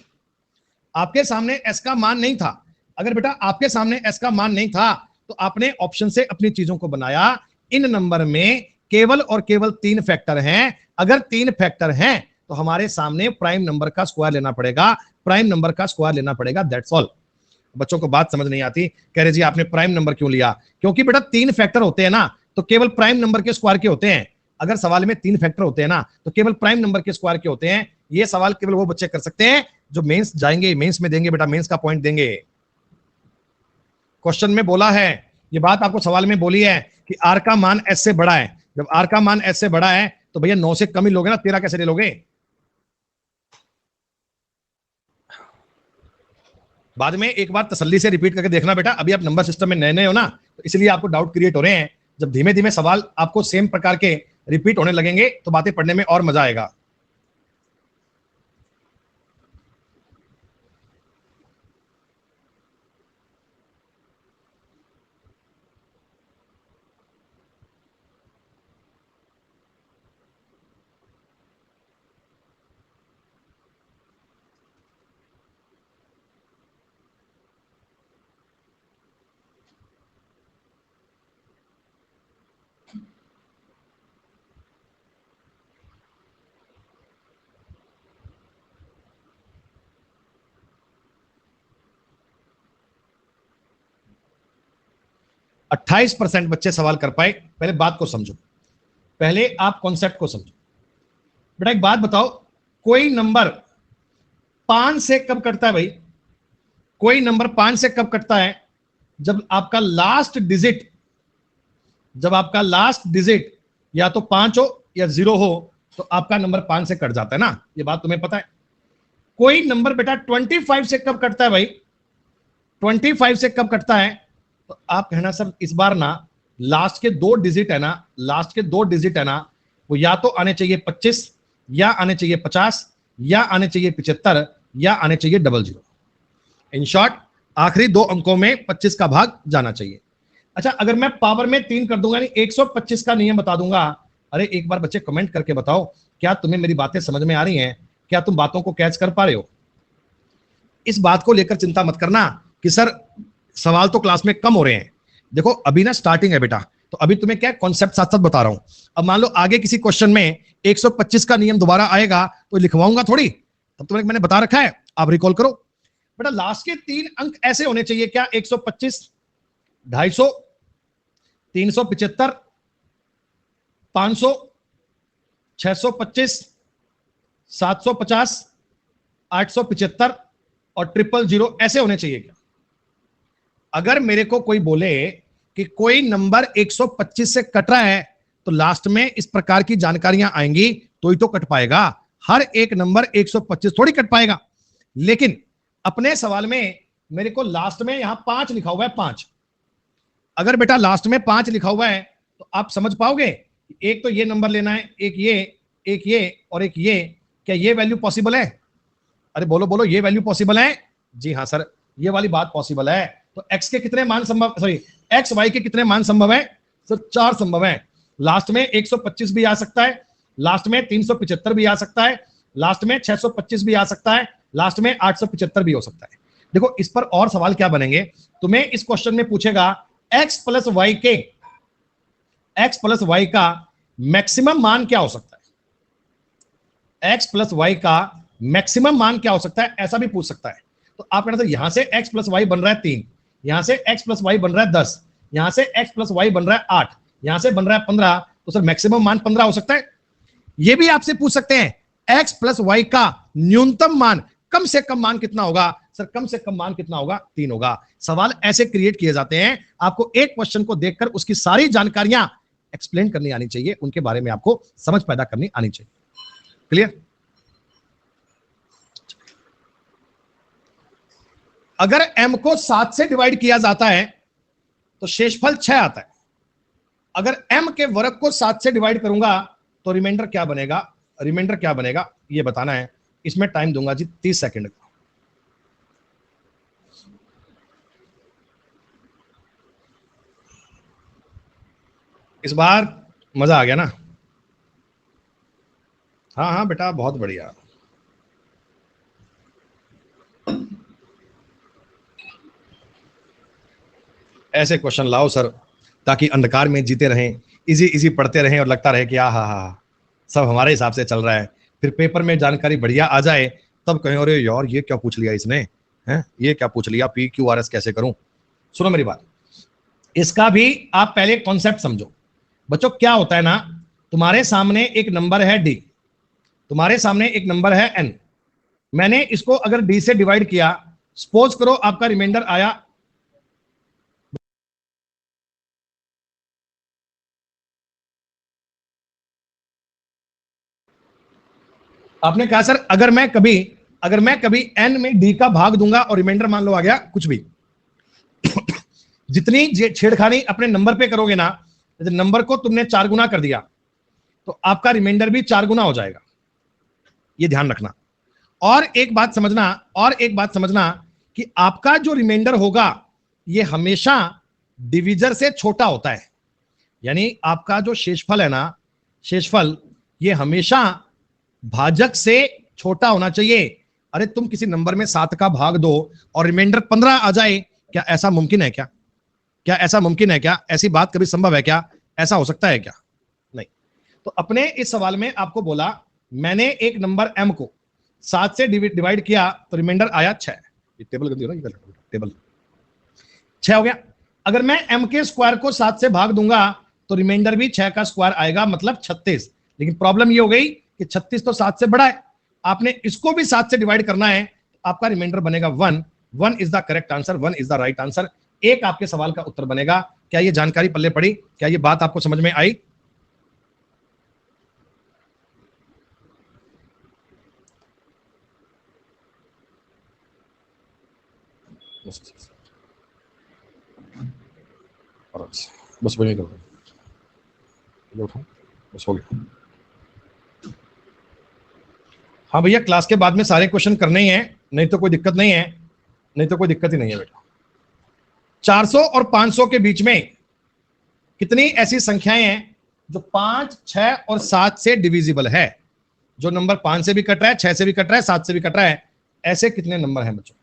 आपके सामने एस का मान नहीं था। अगर बेटा आपके सामने एस का मान नहीं था तो आपने ऑप्शन से अपनी चीजों को बनाया। इन नंबर में केवल और केवल 3 फैक्टर हैं। अगर 3 फैक्टर हैं तो हमारे सामने प्राइम नंबर का स्क्वायर लेना पड़ेगा, प्राइम नंबर का स्क्वायर लेना पड़ेगा, दैट्स ऑल। बच्चों को बात समझ नहीं आती, कह रहे जी आपने प्राइम नंबर क्यों लिया? क्योंकि बेटा 3 फैक्टर होते हैं ना तो केवल प्राइम नंबर के स्क्वायर के होते हैं। अगर सवाल में 3 फैक्टर होते हैं ना तो केवल प्राइम नंबर के स्क्वायर के होते हैं। ये सवाल केवल वो बच्चे कर सकते हैं जो मेंस जाएंगे, मेंस में देंगे बेटा, मेंस का पॉइंट देंगे। क्वेश्चन में बोला है, ये बात आपको सवाल में बोली है कि आर का मान एस से बड़ा है। जब आर का मान एस से बड़ा है तो भैया 9 से कम ही लोगे ना, 13 कैसे ले लोगे? बाद में एक बार तसल्ली से रिपीट करके देखना बेटा, अभी आप नंबर सिस्टम में नए नए हो ना तो इसलिए आपको डाउट क्रिएट हो रहे हैं। जब धीमे धीमे सवाल आपको सेम प्रकार के रिपीट होने लगेंगे तो बातें पढ़ने में और मजा आएगा। अट्ठाईस 28% बच्चे सवाल कर पाए। पहले बात को समझो, पहले आप कॉन्सेप्ट को समझो। बेटा एक बात बताओ, कोई नंबर 5 से कब कटता है भाई? कोई नंबर 5 से कब कटता है? जब आपका लास्ट डिजिट, जब आपका लास्ट डिजिट या तो 5 हो या 0 हो तो आपका नंबर 5 से कट जाता है ना। ये बात तुम्हें पता है। कोई नंबर बेटा 25 से कब कटता है भाई? 25 से कब कटता है? तो आप कहना सर इस बार ना लास्ट के 2 डिजिट है ना, लास्ट के 2 डिजिट है ना, वो या तो आने चाहिए 25 या आने चाहिए 50 या आने चाहिए 75 या आने चाहिए 00। इन शॉर्ट आखिरी 2 अंकों में 25 का भाग जाना चाहिए। अच्छा अगर मैं पावर में 3 कर दूंगा, नहीं 125 का नियम बता दूंगा। अरे एक बार बच्चे कमेंट करके बताओ, क्या तुम्हें मेरी बातें समझ में आ रही हैं? क्या तुम बातों को कैच कर पा रहे हो? इस बात को लेकर चिंता मत करना कि सर सवाल तो क्लास में कम हो रहे हैं। देखो अभी ना स्टार्टिंग है बेटा, तो अभी तुम्हें क्या कॉन्सेप्ट साथ साथ बता रहा हूं। अब मान लो आगे किसी क्वेश्चन में 125 का नियम दोबारा आएगा तो लिखवाऊंगा थोड़ी, तब तुम्हें मैंने बता रखा है, आप रिकॉल करो। बेटा लास्ट के 3 अंक ऐसे होने चाहिए, क्या 125, 250, 375, 500, 625, 750, 875 और 000 ऐसे होने चाहिए क्या? अगर मेरे को कोई बोले कि कोई नंबर 125 से कट रहा है तो लास्ट में इस प्रकार की जानकारियां आएंगी तो ही तो कट पाएगा। हर एक नंबर 125 थोड़ी कट पाएगा। लेकिन अपने सवाल में मेरे को लास्ट में यहां 5 लिखा हुआ है, 5। अगर बेटा लास्ट में 5 लिखा हुआ है तो आप समझ पाओगे, एक तो ये नंबर लेना है, एक ये और एक ये। क्या ये वैल्यू पॉसिबल है? अरे बोलो बोलो, ये वैल्यू पॉसिबल है? जी हाँ सर, ये वाली बात पॉसिबल है। तो x के कितने मान संभव, सॉरी x y के कितने मान संभव है सर? 4 संभव है। लास्ट में 125 भी आ सकता है, लास्ट में 375 भी आ सकता है, लास्ट में 625 भी आ सकता है, लास्ट में 875 भी हो सकता है। देखो इस पर और सवाल क्या बनेंगे, तुम्हें इस क्वेश्चन में पूछेगा x प्लस वाई का मैक्सिमम मान क्या हो सकता है? x प्लस वाई का मैक्सिमम मान क्या हो सकता है, ऐसा भी पूछ सकता है। तो आप कहना, तो यहां से x प्लस वाई बन रहा है 3, यहां से x प्लस वाई बन रहा है 10, यहां से x प्लस वाई बन रहा है 8, यहां से बन रहा है 15, तो सर मैक्सिमम मान 15 हो सकता है। यह भी आपसे पूछ सकते हैं x प्लस वाई का न्यूनतम मान, कम से कम मान कितना होगा? सर कम से कम मान कितना होगा? 3 होगा। सवाल ऐसे क्रिएट किए जाते हैं। आपको एक क्वेश्चन को देखकर उसकी सारी जानकारियां एक्सप्लेन करनी आनी चाहिए, उनके बारे में आपको समझ पैदा करनी आनी चाहिए। क्लियर? अगर m को 7 से डिवाइड किया जाता है तो शेषफल 6 आता है। अगर m के वर्ग को 7 से डिवाइड करूंगा तो रिमाइंडर क्या बनेगा? रिमाइंडर क्या बनेगा ये बताना है। इसमें टाइम दूंगा जी 30 सेकंड का। इस बार मजा आ गया ना? हाँ हाँ बेटा, बहुत बढ़िया। ऐसे क्वेश्चन लाओ सर, ताकि अंधकार में जीते रहें, इजी इजी पढ़ते रहें और लगता रहे कि हा सब हमारे हिसाब से चल रहा है। फिर पेपर में जानकारी बढ़िया आ जाए तब कहें अरे यार ये क्या पूछ लिया इसने, हैं ये क्या पूछ लिया, PQRS कैसे करूं? सुनो मेरी बात, इसका भी आप पहले कॉन्सेप्ट समझो। बच्चों क्या होता है ना, तुम्हारे सामने एक नंबर है D, तुम्हारे सामने एक नंबर है N। मैंने इसको अगर D से डिवाइड किया, सपोज करो आपका रिमाइंडर आया, आपने कहा सर अगर मैं कभी N में D का भाग दूंगा और रिमाइंडर मान लो आ गया कुछ भी, जितनी छेड़खानी अपने नंबर पे करोगे ना, नंबर को तुमने 4 गुना कर दिया तो आपका रिमाइंडर भी 4 गुना हो जाएगा। ये ध्यान रखना। और एक बात समझना कि आपका जो रिमाइंडर होगा ये हमेशा डिविजर से छोटा होता है। यानी आपका जो शेषफल है ना, शेषफल ये हमेशा भाजक से छोटा होना चाहिए। अरे तुम किसी नंबर में 7 का भाग दो और रिमाइंडर 15 आ जाए, क्या ऐसा मुमकिन है क्या? ऐसा मुमकिन है क्या? ऐसी बात कभी संभव है क्या? ऐसा हो सकता है क्या? नहीं। तो अपने इस सवाल में आपको बोला, मैंने एक नंबर m को 7 से डिवाइड किया तो रिमाइंडर आया 6। ये टेबल गंदी हो ना, ये टेबल 6 हो गया। अगर मैं m के स्क्वायर को 7 से भाग दूंगा तो रिमाइंडर भी 6 का स्क्वायर आएगा, मतलब 36। लेकिन प्रॉब्लम ये हो गई कि 36 तो 7 से बड़ा है, आपने इसको भी 7 से डिवाइड करना है, आपका रिमाइंडर बनेगा 1। 1 is the correct answer, 1 is the right answer. एक आपके सवाल का उत्तर बनेगा। क्या ये जानकारी पल्ले पड़ी? क्या ये बात आपको समझ में आई? बस वही करो, उठाओ, बस हो गया। हाँ भैया, क्लास के बाद में सारे क्वेश्चन करने ही हैं, नहीं तो कोई दिक्कत नहीं है, नहीं तो कोई दिक्कत ही नहीं है बेटा। 400 और 500 के बीच में कितनी ऐसी संख्याएं हैं जो 5, 6 और 7 से डिविजिबल है? जो नंबर 5 से भी कट रहा है, 6 से भी कट रहा है, 7 से भी कट रहा है, ऐसे कितने नंबर हैं बच्चों?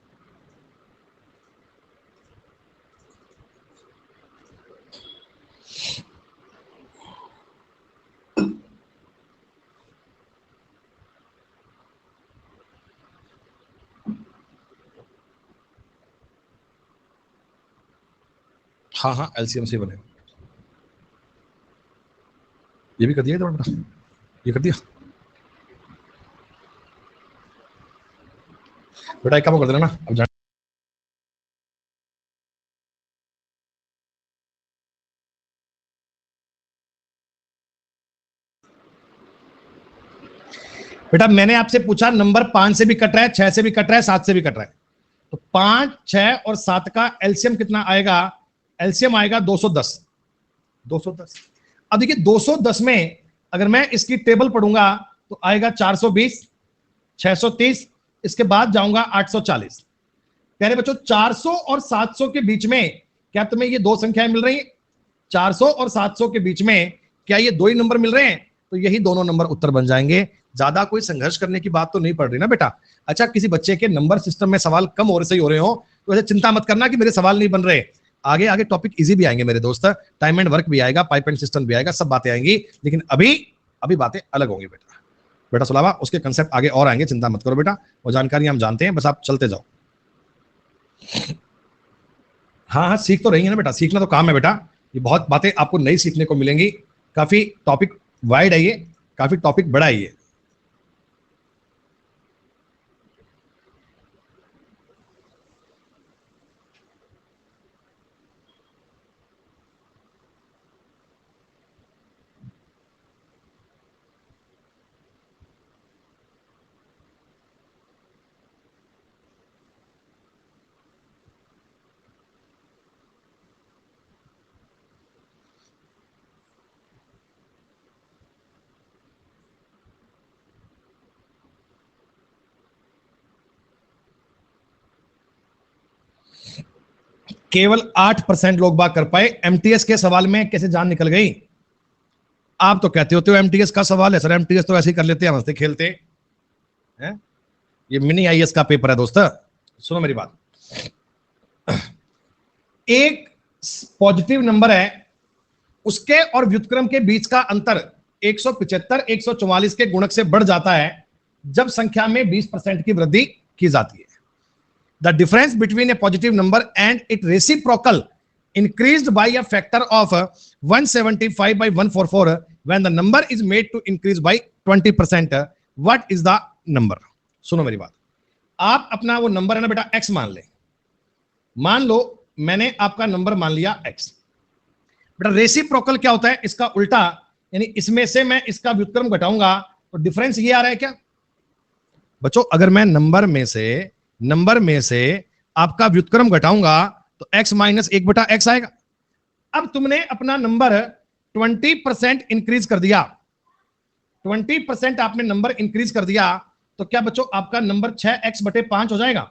हाँ हाँ, LCM से बने। ये भी कर दिया बेटा, ये कर दिया बेटा, एक काम कर देना ना अब। बेटा मैंने आपसे पूछा नंबर 5 से भी कट रहा है, 6 से भी कट रहा है, 7 से भी कट रहा है, तो 5, 6 और 7 का एलसीएम कितना आएगा? एलसीएम आएगा 210। 210। अब देखिए 210 में अगर मैं इसकी टेबल पढ़ूंगा तो आएगा 420, 630, इसके बाद जाऊंगा 840। प्यारे बच्चों 400 और 700 के बीच में क्या तुम्हें ये दो संख्याएं मिल रही हैं? 400 और 700 के बीच में क्या ये दो ही नंबर मिल रहे हैं? तो यही दोनों नंबर उत्तर बन जाएंगे। ज्यादा कोई संघर्ष करने की बात तो नहीं पड़ रही ना बेटा। अच्छा, किसी बच्चे के नंबर सिस्टम में सवाल कम और सही हो रहे हो तो ऐसे चिंता मत करना कि मेरे सवाल नहीं बन रहे। आगे आगे टॉपिक इजी भी आएंगे मेरे दोस्त, टाइम एंड वर्क भी आएगा, पाइप एंड सिस्टम भी आएगा, सब बातें आएंगी, लेकिन अभी बातें अलग होंगी बेटा। बेटा सुलावा, उसके कंसेप्ट आगे और आएंगे, चिंता मत करो बेटा, वो जानकारी हम जानते हैं, बस आप चलते जाओ। हाँ, सीख तो रही है ना बेटा, सीखना तो काम है बेटा। ये बहुत बातें आपको नई सीखने को मिलेंगी। काफी टॉपिक वाइड है ये, काफी टॉपिक बड़ा है ये। केवल 8% लोग बात कर पाए। एमटीएस के सवाल में कैसे जान निकल गई? आप तो कहते होते हो एमटीएस का सवाल है सर, एमटीएस तो ऐसे ही कर लेते हैं, हंसते खेलते हैं। ये मिनी आईएएस का पेपर है दोस्त, सुनो मेरी बात। एक पॉजिटिव नंबर है, उसके और व्युत्क्रम के बीच का अंतर 175 144 के गुणक से बढ़ जाता है जब संख्या में 20% की वृद्धि की जाती है। The difference between a positive number and its reciprocal increased by a factor of 175 by 144 when the number is made to increase by 20%. What is the number? सुनो मेरी बात। आप अपना वो नंबर है ना बेटा x मान ले। मान लो मैंने आपका नंबर मान लिया x। बेटा रेसिप्रोकल क्या होता है? इसका उल्टा, यानी इसमें से मैं इसका व्युत्क्रम घटाऊंगा तो डिफरेंस ये आ रहा है क्या बच्चों? अगर मैं नंबर में से आपका व्युत्क्रम घटाऊंगा तो x माइनस 1/x आएगा। अब तुमने अपना नंबर 20% इंक्रीज कर दिया, 20% आपने नंबर इंक्रीज कर दिया, तो क्या बच्चों आपका नंबर 6x/5 हो जाएगा?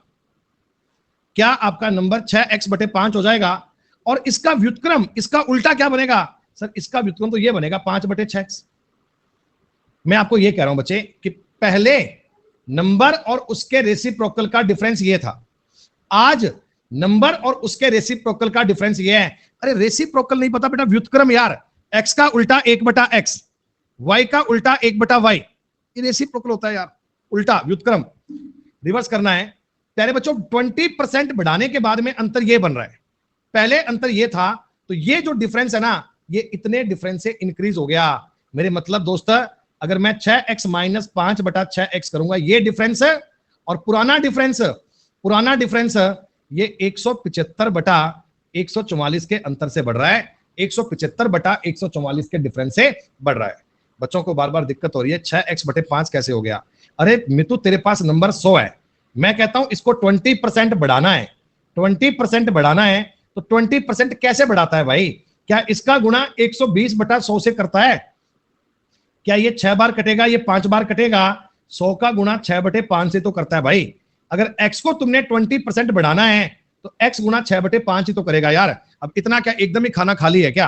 क्या आपका नंबर 6x/5 हो जाएगा? और इसका व्युत्क्रम, इसका उल्टा क्या बनेगा? सर इसका व्युत्क्रम तो ये बनेगा 5/6x। मैं आपको ये कह रहा हूं बच्चे कि पहले नंबर और उसके रेसिप्रोकल का डिफरेंस ये था, आज नंबर और उसके रेसिप्रोकल का डिफरेंस ये है। अरे रेसिप्रोकल नहीं पता बेटा, व्युत्क्रम यार। x का उल्टा 1/x, y का उल्टा 1/y, ये रेसिप्रोकल होता है यार, उल्टा व्युत्क्रम रिवर्स करना है। प्यारे बच्चों 20% बढ़ाने के बाद में अंतर ये बन रहा है, पहले अंतर ये था, तो ये जो डिफरेंस है ना, ये इतने डिफरेंस से इंक्रीज हो गया। मेरे मतलब दोस्त, अगर मैं 6x माइनस 5/6x करूंगा, ये डिफरेंस है, और पुराना डिफरेंस ये 175/144 के अंतर से बढ़ रहा है, 175/144 के डिफरेंस से बढ़ रहा है। बच्चों को बार बार दिक्कत हो रही है 6x/5 कैसे हो गया? अरे मितु तेरे पास नंबर 100 है, मैं कहता हूं इसको 20% बढ़ाना है, 20% बढ़ाना है, तो 20% कैसे बढ़ाता है भाई? क्या इसका गुणा 120/100 से करता है? क्या ये 6 बार कटेगा, ये 5 बार कटेगा? 100 का गुणा 6/5 से तो करता है भाई। अगर x को तुमने 20% बढ़ाना है तो x गुणा 6/5 ही तो करेगा यार। अब इतना क्या एकदम ही खाना खाली है क्या?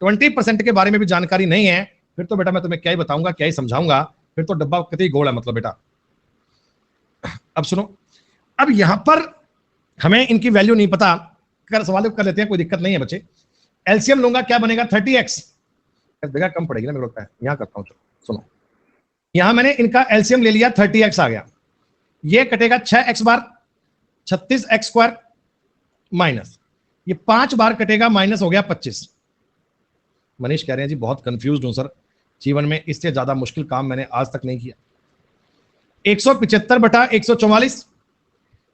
20% के बारे में भी जानकारी नहीं है, फिर तो बेटा मैं तुम्हें क्या ही बताऊंगा, क्या ही समझाऊंगा, फिर तो डब्बा कतई गोल है मतलब बेटा। अब सुनो, अब यहां पर हमें इनकी वैल्यू नहीं पता, कर सवाल कर लेते हैं, कोई दिक्कत नहीं है बच्चे। एलसीएम लूंगा, क्या बनेगा? 30x। जगह कम पड़ेगी ना मेरे को लगता है, यहां करता हूं। सुनो, यहां मैंने इनका एलसीएम ले लिया, 30x आ गया। ये कटेगा 6x बार, 36x² माइनस ये 5 बार कटेगा, माइनस हो गया 25। मनीष कह रहे हैं जी बहुत कंफ्यूज्ड हूं सर, जीवन में इससे ज्यादा मुश्किल काम मैंने आज तक नहीं किया। 175/144,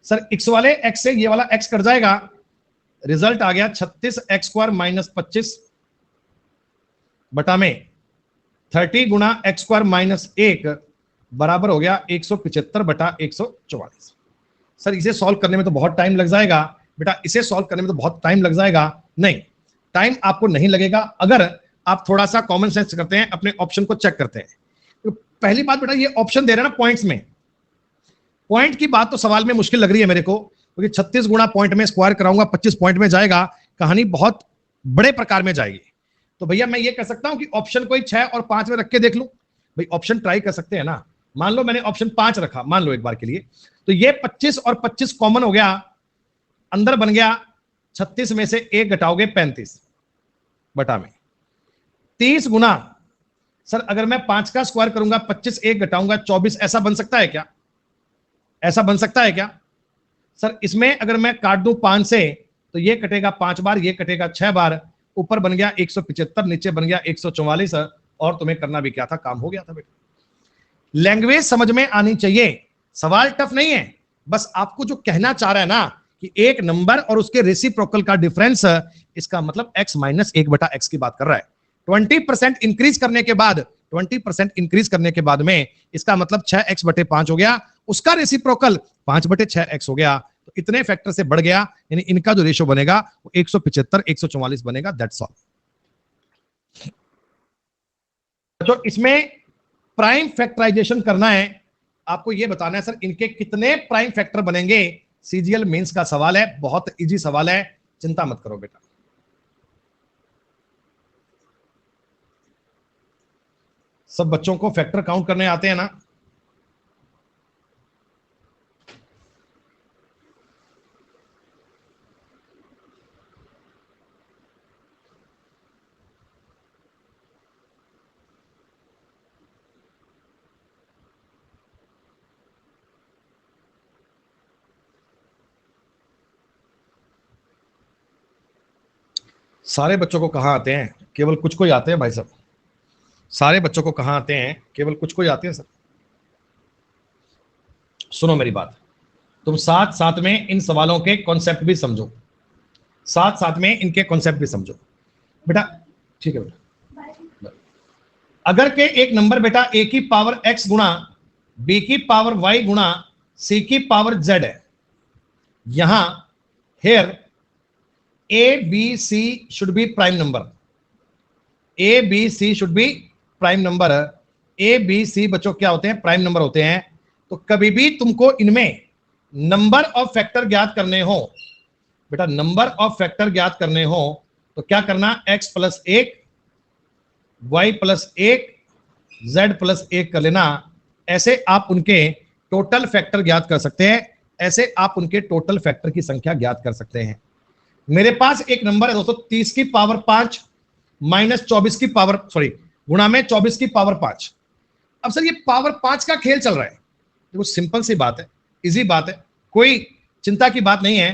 सर x वाले x से ये वाला x कट जाएगा, रिजल्ट आ गया 36x² माइनस 25 बटा में 30 गुणा x² माइनस 1 बराबर हो गया 175 बटा 144। सर इसे सॉल्व करने में तो बहुत टाइम लग जाएगा। बेटा इसे सॉल्व करने में तो बहुत टाइम लग जाएगा। नहीं, टाइम आपको नहीं लगेगा अगर आप थोड़ा सा कॉमन सेंस करते हैं, अपने ऑप्शन को चेक करते हैं। तो पहली बात बेटा, ये ऑप्शन दे रहे हैं ना पॉइंट्स में, पॉइंट की बात तो सवाल में मुश्किल लग रही है मेरे को, क्योंकि 36 गुणा पॉइंट में स्क्वायर कराऊंगा 25 पॉइंट में जाएगा, कहानी बहुत बड़े प्रकार में जाएगी। तो भैया मैं ये कह सकता हूं कि ऑप्शन कोई 6 और 5 में रख के देख लूं। भाई ऑप्शन ट्राई कर सकते हैं ना। मान लो मैंने ऑप्शन 5 रखा, मान लो एक बार के लिए, तो ये 25 और 25 कॉमन हो गया, अंदर बन गया 36 में से 1 घटाओगे 35 बटा में 30 गुना, सर अगर मैं 5 का स्क्वायर करूंगा 25 1 घटाऊंगा 24, ऐसा बन सकता है क्या? ऐसा बन सकता है क्या? सर इसमें अगर मैं काट दूं 5 से तो ये कटेगा 5 बार, ये कटेगा 6 बार, ऊपर बन गया 175, नीचे बन गया 144, और तुम्हें करना भी क्या था, काम हो गया था बेटा। लैंग्वेज समझ में आनी चाहिए, सवाल टफ नहीं है, बस आपको जो कहना चाह रहा है ना कि एक नंबर और उसके रेसिप्रोकल का डिफरेंस, इसका मतलब x माइनस 1 बटा x की बात कर रहा है। 20% इंक्रीज करने के बाद, 20% इंक्रीज करने के बाद में इसका मतलब 6x बटे 5 हो गया, उसका रेसिप्रोकल 5 बटे 6x हो गया, तो इतने फैक्टर से बढ़ गया, यानी इनका जो रेशियो बनेगा वो 175 144 बनेगा। That's all. तो इसमें प्राइम फैक्टराइजेशन करना है, आपको यह बताना है सर इनके कितने प्राइम फैक्टर बनेंगे। सीजीएल मेंस का सवाल है, बहुत इजी सवाल है, चिंता मत करो बेटा। सब बच्चों को फैक्टर काउंट करने आते हैं ना? सारे बच्चों को कहां आते हैं? केवल कुछ को ही आते हैं भाई साहब। सारे बच्चों को कहां आते हैं? केवल कुछ को ही आते हैं सर। सुनो मेरी बात, तुम साथ साथ में इन सवालों के कॉन्सेप्ट भी समझो, साथ साथ में इनके कॉन्सेप्ट भी समझो बेटा। ठीक है बेटा। अगर के एक नंबर बेटा a की पावर x गुणा b की पावर y गुणा c की पावर z है, यहां here a b c should be prime number, a b c should be prime number. a b c बच्चों क्या होते हैं? प्राइम नंबर होते हैं। तो कभी भी तुमको इनमें नंबर ऑफ फैक्टर ज्ञात करने हो बेटा, नंबर ऑफ फैक्टर ज्ञात करने हो तो क्या करना? x plus 1 y plus 1 z plus 1 कर लेना। ऐसे आप उनके टोटल फैक्टर ज्ञात कर सकते हैं, ऐसे आप उनके टोटल फैक्टर की संख्या ज्ञात कर सकते हैं। मेरे पास एक नंबर है दोस्तों 30 की पावर 5 माइनस 24 की पावर गुणा में 24 की पावर 5। अब सर ये पावर 5 का खेल चल रहा है। देखो सिंपल सी बात है, इजी बात है, कोई चिंता की बात नहीं है।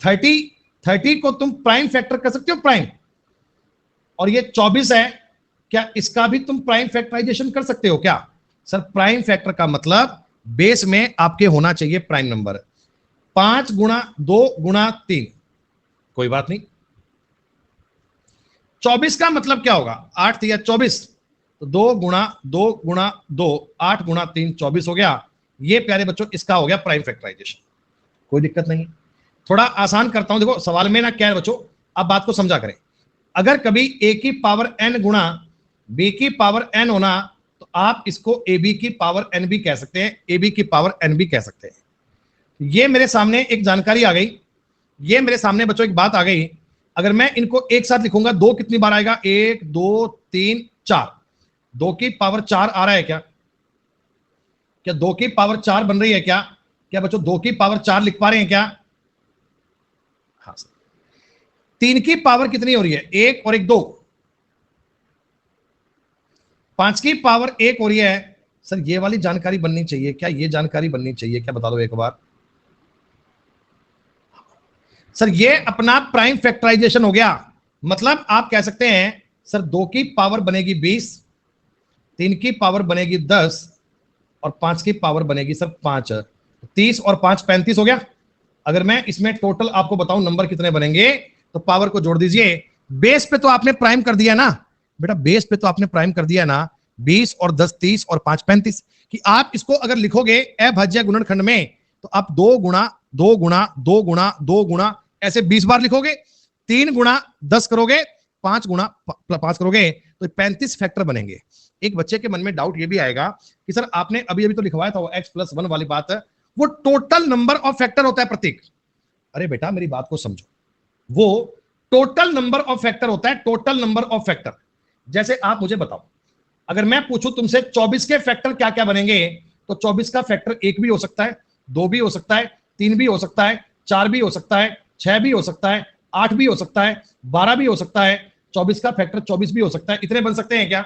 30 को तुम प्राइम फैक्टर कर सकते हो, प्राइम, और ये 24 है, क्या इसका भी तुम प्राइम फैक्टराइजेशन कर सकते हो क्या? सर प्राइम फैक्टर का मतलब बेस में आपके होना चाहिए प्राइम नंबर। 5 गुणा 2 गुणा 3, कोई बात नहीं। 24 का मतलब क्या होगा? 8 या 24, तो 2 गुणा 2 गुणा 2 8 गुणा 3 24 हो गया। ये प्यारे बच्चों इसका हो गया प्राइम फैक्टराइजेशन, कोई दिक्कत नहीं। थोड़ा आसान करता हूं, देखो सवाल में ना क्या है बच्चों, आप बात को समझा करें। अगर कभी a की पावर n गुणा b की पावर n होना तो आप इसको ab की पावर n भी कह सकते हैं, ab की पावर n भी कह सकते हैं। ये मेरे सामने एक जानकारी आ गई, ये मेरे सामने बच्चों एक बात आ गई। अगर मैं इनको एक साथ लिखूंगा, 2 कितनी बार आएगा? 1 2 3 4, 2 की पावर 4 आ रहा है क्या? क्या 2 की पावर 4 बन रही है क्या? क्या बच्चों 2 की पावर 4 लिख पा रहे हैं क्या? हाँ सर। 3 की पावर कितनी हो रही है? 1 और 1 2। 5 की पावर 1 हो रही है। सर ये वाली जानकारी बननी चाहिए क्या? ये जानकारी बननी चाहिए क्या? बता दो एक बार। सर ये अपना प्राइम फैक्टराइजेशन हो गया। मतलब आप कह सकते हैं सर 2 की पावर बनेगी 20, 3 की पावर बनेगी 10 और 5 की पावर बनेगी सर 5। 30 और 5 35 हो गया। अगर मैं इसमें टोटल आपको बताऊं नंबर कितने बनेंगे तो पावर को जोड़ दीजिए। बेस पे तो आपने प्राइम कर दिया ना बेटा, बेस पे तो आपने प्राइम कर दिया ना। 20 और 10 30 और 5 35 कि आप इसको अगर लिखोगे अभाज्य गुणनखंड में तो आप 2 गुणा 2 गुणा 2 गुणा 2 गुणा ऐसे 20 बार लिखोगे, 3 गुणा 10 करोगे, 5 गुणा 5 करोगे तो 35 फैक्टर बनेंगे। एक बच्चे के मन में डाउट ये भी आएगा कि सर आपने अभी अभी तो लिखवाया था वो x+1 वाली बात है, वो टोटल नंबर ऑफ फैक्टर होता है प्रतीक। अरे बेटा मेरी बात को समझो, वो टोटल नंबर ऑफ फैक्टर होता है, टोटल नंबर ऑफ फैक्टर। जैसे आप मुझे बताओ, अगर मैं पूछूं तुमसे 24 के फैक्टर क्या क्या बनेंगे, तो 24 का फैक्टर 1 भी हो सकता है, 2 भी हो सकता है, 3 भी हो सकता है, 4 भी हो सकता है, 6 भी हो सकता है, 8 भी हो सकता है, 12 भी हो सकता है, 24 का फैक्टर 24 भी हो सकता है। इतने बन सकते हैं क्या?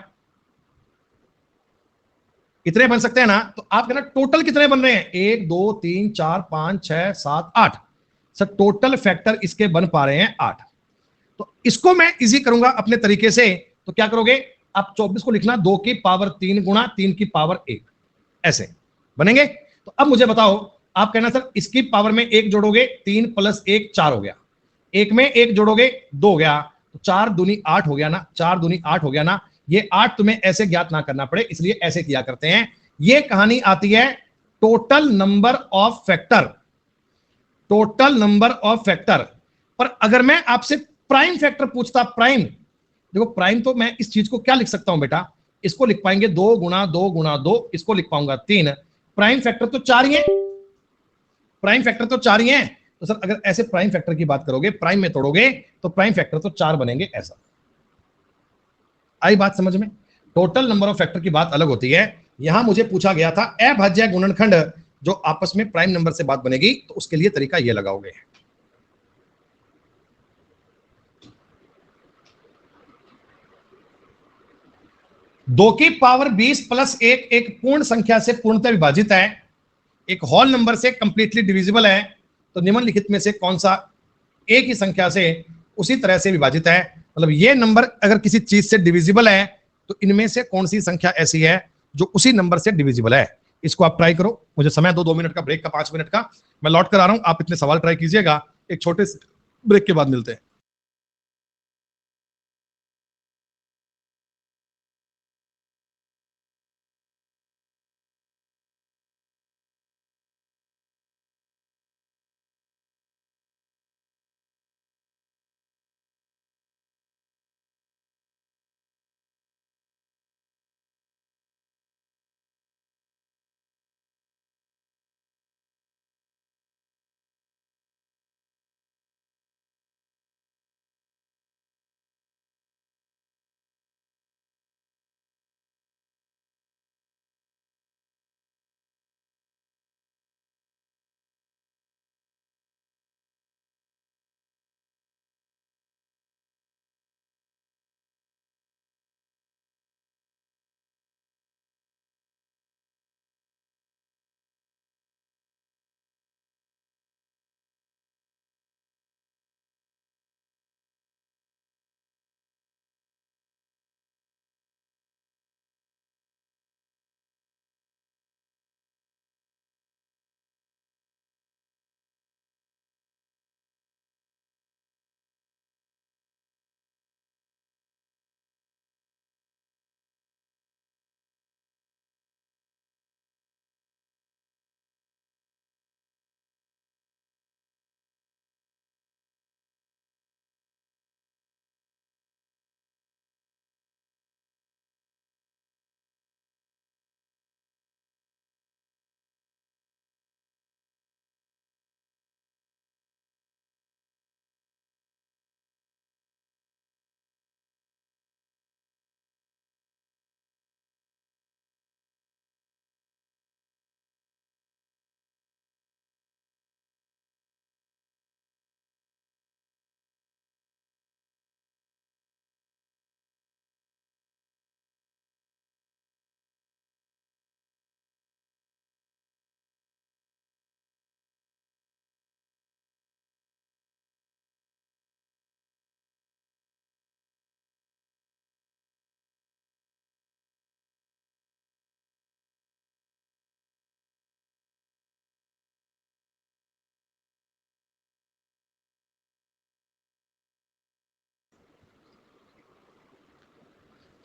इतने बन सकते हैं ना? तो आप कहना टोटल कितने बन रहे हैं? 1 2 3 4 5 6 7 8। सर टोटल फैक्टर इसके बन पा रहे हैं 8। तो इसको मैं इजी करूंगा अपने तरीके से। तो क्या करोगे आप? 24 को लिखना 2 की पावर 3 गुणा 3 की पावर 1, ऐसे बनेंगे। तो अब मुझे बताओ, आप कहना सर इसकी पावर में 1 जोड़ोगे, 3 + 1 4 हो गया, एक में 1 जोड़ोगे 2 हो गया, तो 4 दूनी 8 हो गया ना, 4 दूनी 8 हो गया ना। ये 8 तुम्हें ऐसे ज्ञात ना करना पड़े, इसलिए ऐसे किया करते हैं। ये कहानी आती है total number of factor, total number of factor. पर अगर मैं आपसे प्राइम फैक्टर पूछता, प्राइम, देखो प्राइम तो मैं इस चीज को क्या लिख सकता हूं बेटा, इसको लिख पाएंगे 2 गुणा 2 गुणा 2, इसको लिख पाऊंगा 3। प्राइम फैक्टर तो 4 ही है, प्राइम फैक्टर तो 4 ही है। तो सर अगर ऐसे प्राइम फैक्टर की बात करोगे, प्राइम में तोड़ोगे तो प्राइम फैक्टर तो 4 बनेंगे। ऐसा आई बात समझ में? टोटल नंबर ऑफ फैक्टर की बात अलग होती है। यहां मुझे पूछा गया था अभाज्य गुणनखंड जो आपस में प्राइम नंबर से बात बनेगी, तो उसके लिए तरीका ये लगाओगे। दो की पावर 20 + 1 एक पूर्ण संख्या से पूर्णतः विभाजित है, एक होल नंबर से कंप्लीटली डिविजिबल है। तो निम्नलिखित में से कौन सा एक ही संख्या से उसी तरह से विभाजित है? मतलब ये नंबर अगर किसी चीज से डिविजिबल है तो इनमें से कौन सी संख्या ऐसी है जो उसी नंबर से डिविजिबल है? इसको आप ट्राई करो। मुझे समय दो, 2 मिनट का ब्रेक का, 5 मिनट का। मैं लौट कर आ रहा हूं, आप इतने सवाल ट्राई कीजिएगा। एक छोटे से ब्रेक के बाद मिलते हैं।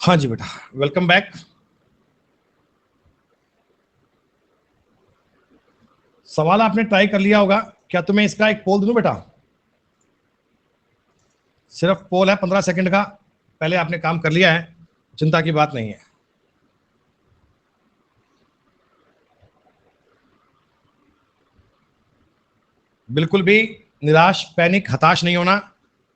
हाँ जी बेटा, वेलकम बैक। सवाल आपने ट्राई कर लिया होगा। क्या तुम्हें इसका एक पोल दूं बेटा? सिर्फ पोल है 15 सेकंड का, पहले आपने काम कर लिया है, चिंता की बात नहीं है। बिल्कुल भी निराश, पैनिक, हताश नहीं होना।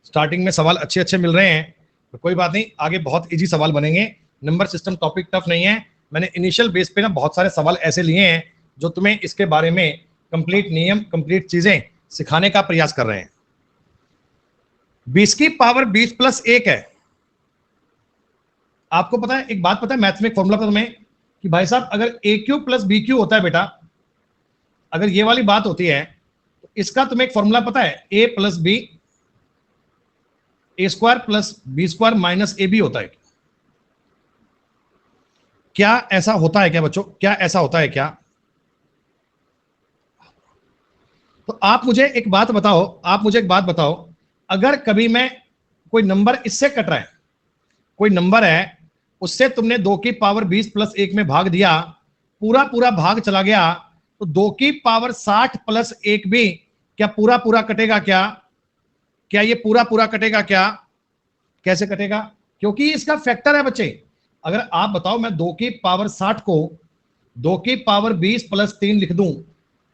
स्टार्टिंग में सवाल अच्छे अच्छे मिल रहे हैं तो कोई बात नहीं, आगे बहुत इजी सवाल बनेंगे। नंबर सिस्टम टॉपिक टफ नहीं है। मैंने इनिशियल बेस पे ना बहुत सारे सवाल ऐसे लिए हैं जो तुम्हें इसके बारे में कंप्लीट नियम, कंप्लीट चीजें सिखाने का प्रयास कर रहे हैं। 20 की पावर 20 प्लस 1 है। आपको पता है, एक बात पता है मैथ में, एक फॉर्मूला पता तुम्हें कि भाई साहब अगर ए क्यू प्लस बी क्यू होता है बेटा, अगर ये वाली बात होती है तो इसका तुम्हें एक फॉर्मूला पता है, a plus b, a square plus b square minus a b होता है। क्या ऐसा होता है क्या बच्चों? क्या ऐसा होता है क्या? तो आप मुझे एक बात बताओ, आप मुझे एक बात बताओ, अगर कभी मैं कोई नंबर इससे कट रहा है, कोई नंबर है उससे तुमने 2 की पावर 20 प्लस 1 में भाग दिया, पूरा पूरा भाग चला गया, तो 2 की पावर 60 प्लस 1 भी क्या पूरा पूरा कटेगा? क्या क्या ये पूरा पूरा कटेगा? क्या कैसे कटेगा? क्योंकि इसका फैक्टर है बच्चे। अगर आप बताओ मैं 2 की पावर 60 को 2 की पावर 20 प्लस 3 लिख दूं,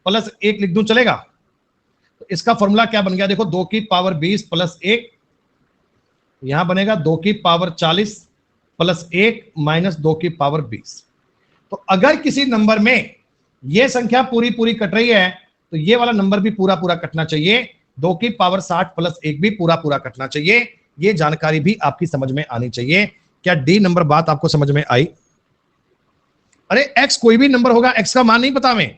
प्लस 1 लिख दूं, चलेगा? तो इसका फॉर्मूला क्या बन गया? देखो, 2 की पावर 20 प्लस 1, यहां बनेगा 2 की पावर 40 प्लस 1 माइनस 2 की पावर 20। तो अगर किसी नंबर में यह संख्या पूरी पूरी कट रही है तो ये वाला नंबर भी पूरा पूरा कटना चाहिए, 2 की पावर 60 प्लस 1 भी पूरा पूरा कटना चाहिए। ये जानकारी भी आपकी समझ में आनी चाहिए। क्या डी नंबर बात आपको समझ में आई? अरे एक्स कोई भी नंबर होगा, एक्स का मान नहीं पता हमें।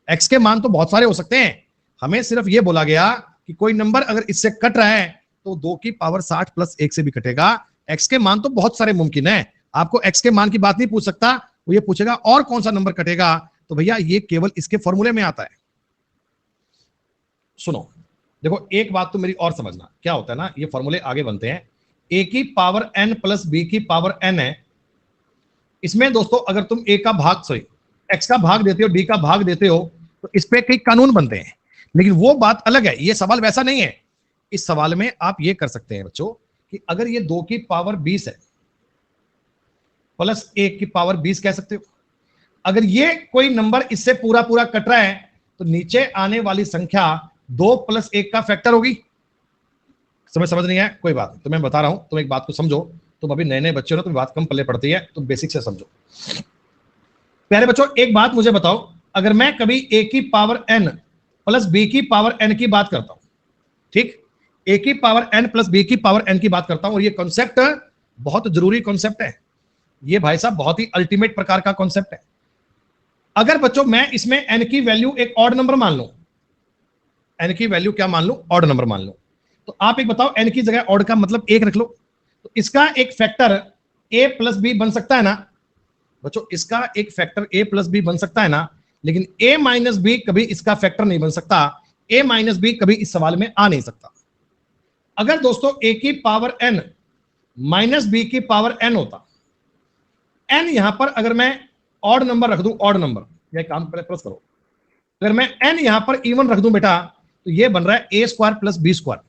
एक्स के मान तो बहुत सारे हो सकते हैं, हमें सिर्फ ये बोला गया कि कोई नंबर अगर इससे कट रहा है तो 2 की पावर 60 प्लस 1 से भी कटेगा। एक्स के मान तो बहुत सारे मुमकिन है, आपको एक्स के मान की बात नहीं पूछ सकता, वो ये पूछेगा और कौन सा नंबर कटेगा, तो भैया ये केवल इसके फॉर्मूले में आता है। सुनो, देखो एक बात तो मेरी और समझना, क्या होता है ना, ये फॉर्मूले आगे बनते हैं। ए की पावर एन प्लस बी की पावर एन है, इसमें दोस्तों अगर तुम ए का भाग, सॉरी एक्स का भाग देते हो, डी का भाग देते हो, तो इस पे कई कानून बनते हैं, लेकिन वो बात अलग है। ये सवाल वैसा नहीं है। इस सवाल में आप ये कर सकते हैं बच्चों कि अगर ये 2 की पावर 20 है प्लस 1 की पावर 20 कह सकते हो। अगर ये कोई नंबर इससे पूरा पूरा कट रहा है तो नीचे आने वाली संख्या 2 प्लस 1 का फैक्टर होगी। समझ नहीं है, कोई बात नहीं, तो मैं बता रहा हूं, तुम एक बात को समझो। तुम अभी नए नए बच्चे हो ना, तो बात कम पल्ले पड़ती है, तुम बेसिक से समझो। प्यारे बच्चों एक बात मुझे बताओ, अगर मैं कभी ए की पावर एन प्लस बी की पावर एन की बात करता हूं, ठीक, ए की पावर एन प्लस बी की पावर एन की बात करता हूं, और ये कॉन्सेप्ट बहुत जरूरी कॉन्सेप्ट है, ये भाई साहब बहुत ही अल्टीमेट प्रकार का कॉन्सेप्ट है। अगर बच्चों मैं इसमें एन की वैल्यू एक ऑड नंबर मान लूं, एन की वैल्यू क्या मान लूं? ऑड नंबर मान लूं, तो आप एक बताओ, एन की जगह ऑड का मतलब 1 रख लो, तो इसका एक फैक्टर a प्लस बी बन सकता है ना बच्चों? इसका एक फैक्टर a प्लस बी बन सकता है ना, लेकिन a माइनस बी कभी इसका फैक्टर नहीं बन सकता। a माइनस बी कभी इस सवाल में आ नहीं सकता। अगर दोस्तों a की पावर n माइनस बी की पावर n होता, n यहां पर अगर मैं ऑड नंबर रख दूं, ऑड नंबर, यह काम प्लस करो, अगर मैं n यहां पर इवन रख दूं बेटा, तो यह बन रहा है a square plus b square.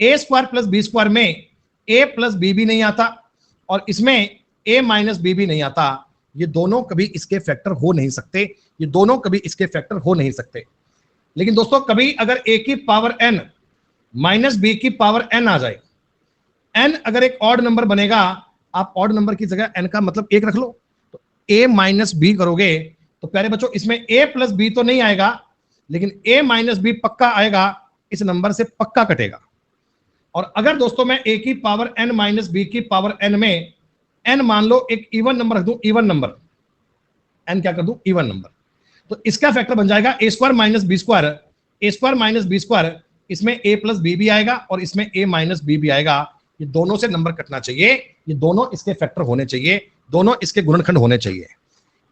A square plus b square में ए प्लस बी भी नहीं आता और इसमें ए माइनस बी भी नहीं आता। ये दोनों कभी इसके फैक्टर हो नहीं सकते, ये दोनों कभी इसके फैक्टर हो नहीं सकते। लेकिन दोस्तों कभी अगर ए की पावर एन माइनस बी की पावर एन आ जाए, एन अगर एक ऑड नंबर बनेगा, आप ऑड नंबर की जगह एन का मतलब 1 रख लो, तो ए माइनस बी करोगे, तो प्यारे बच्चों इसमें ए प्लस बी तो नहीं आएगा, लेकिन ए माइनस बी पक्का आएगा, इस नंबर से पक्का कटेगा। और अगर दोस्तों मैं a की पावर n माइनस बी की पावर n में n मान लो एक इवन नंबर रख दूं, इवन नंबर, n क्या कर दूं? इवन नंबर, तो इसका फैक्टर बन जाएगा a square minus b square. A square minus b square, इसमें a प्लस बी भी आएगा और इसमें a माइनस बी भी आएगा। ये दोनों से नंबर कटना चाहिए, ये दोनों इसके फैक्टर होने चाहिए, दोनों इसके गुणनखंड होने चाहिए।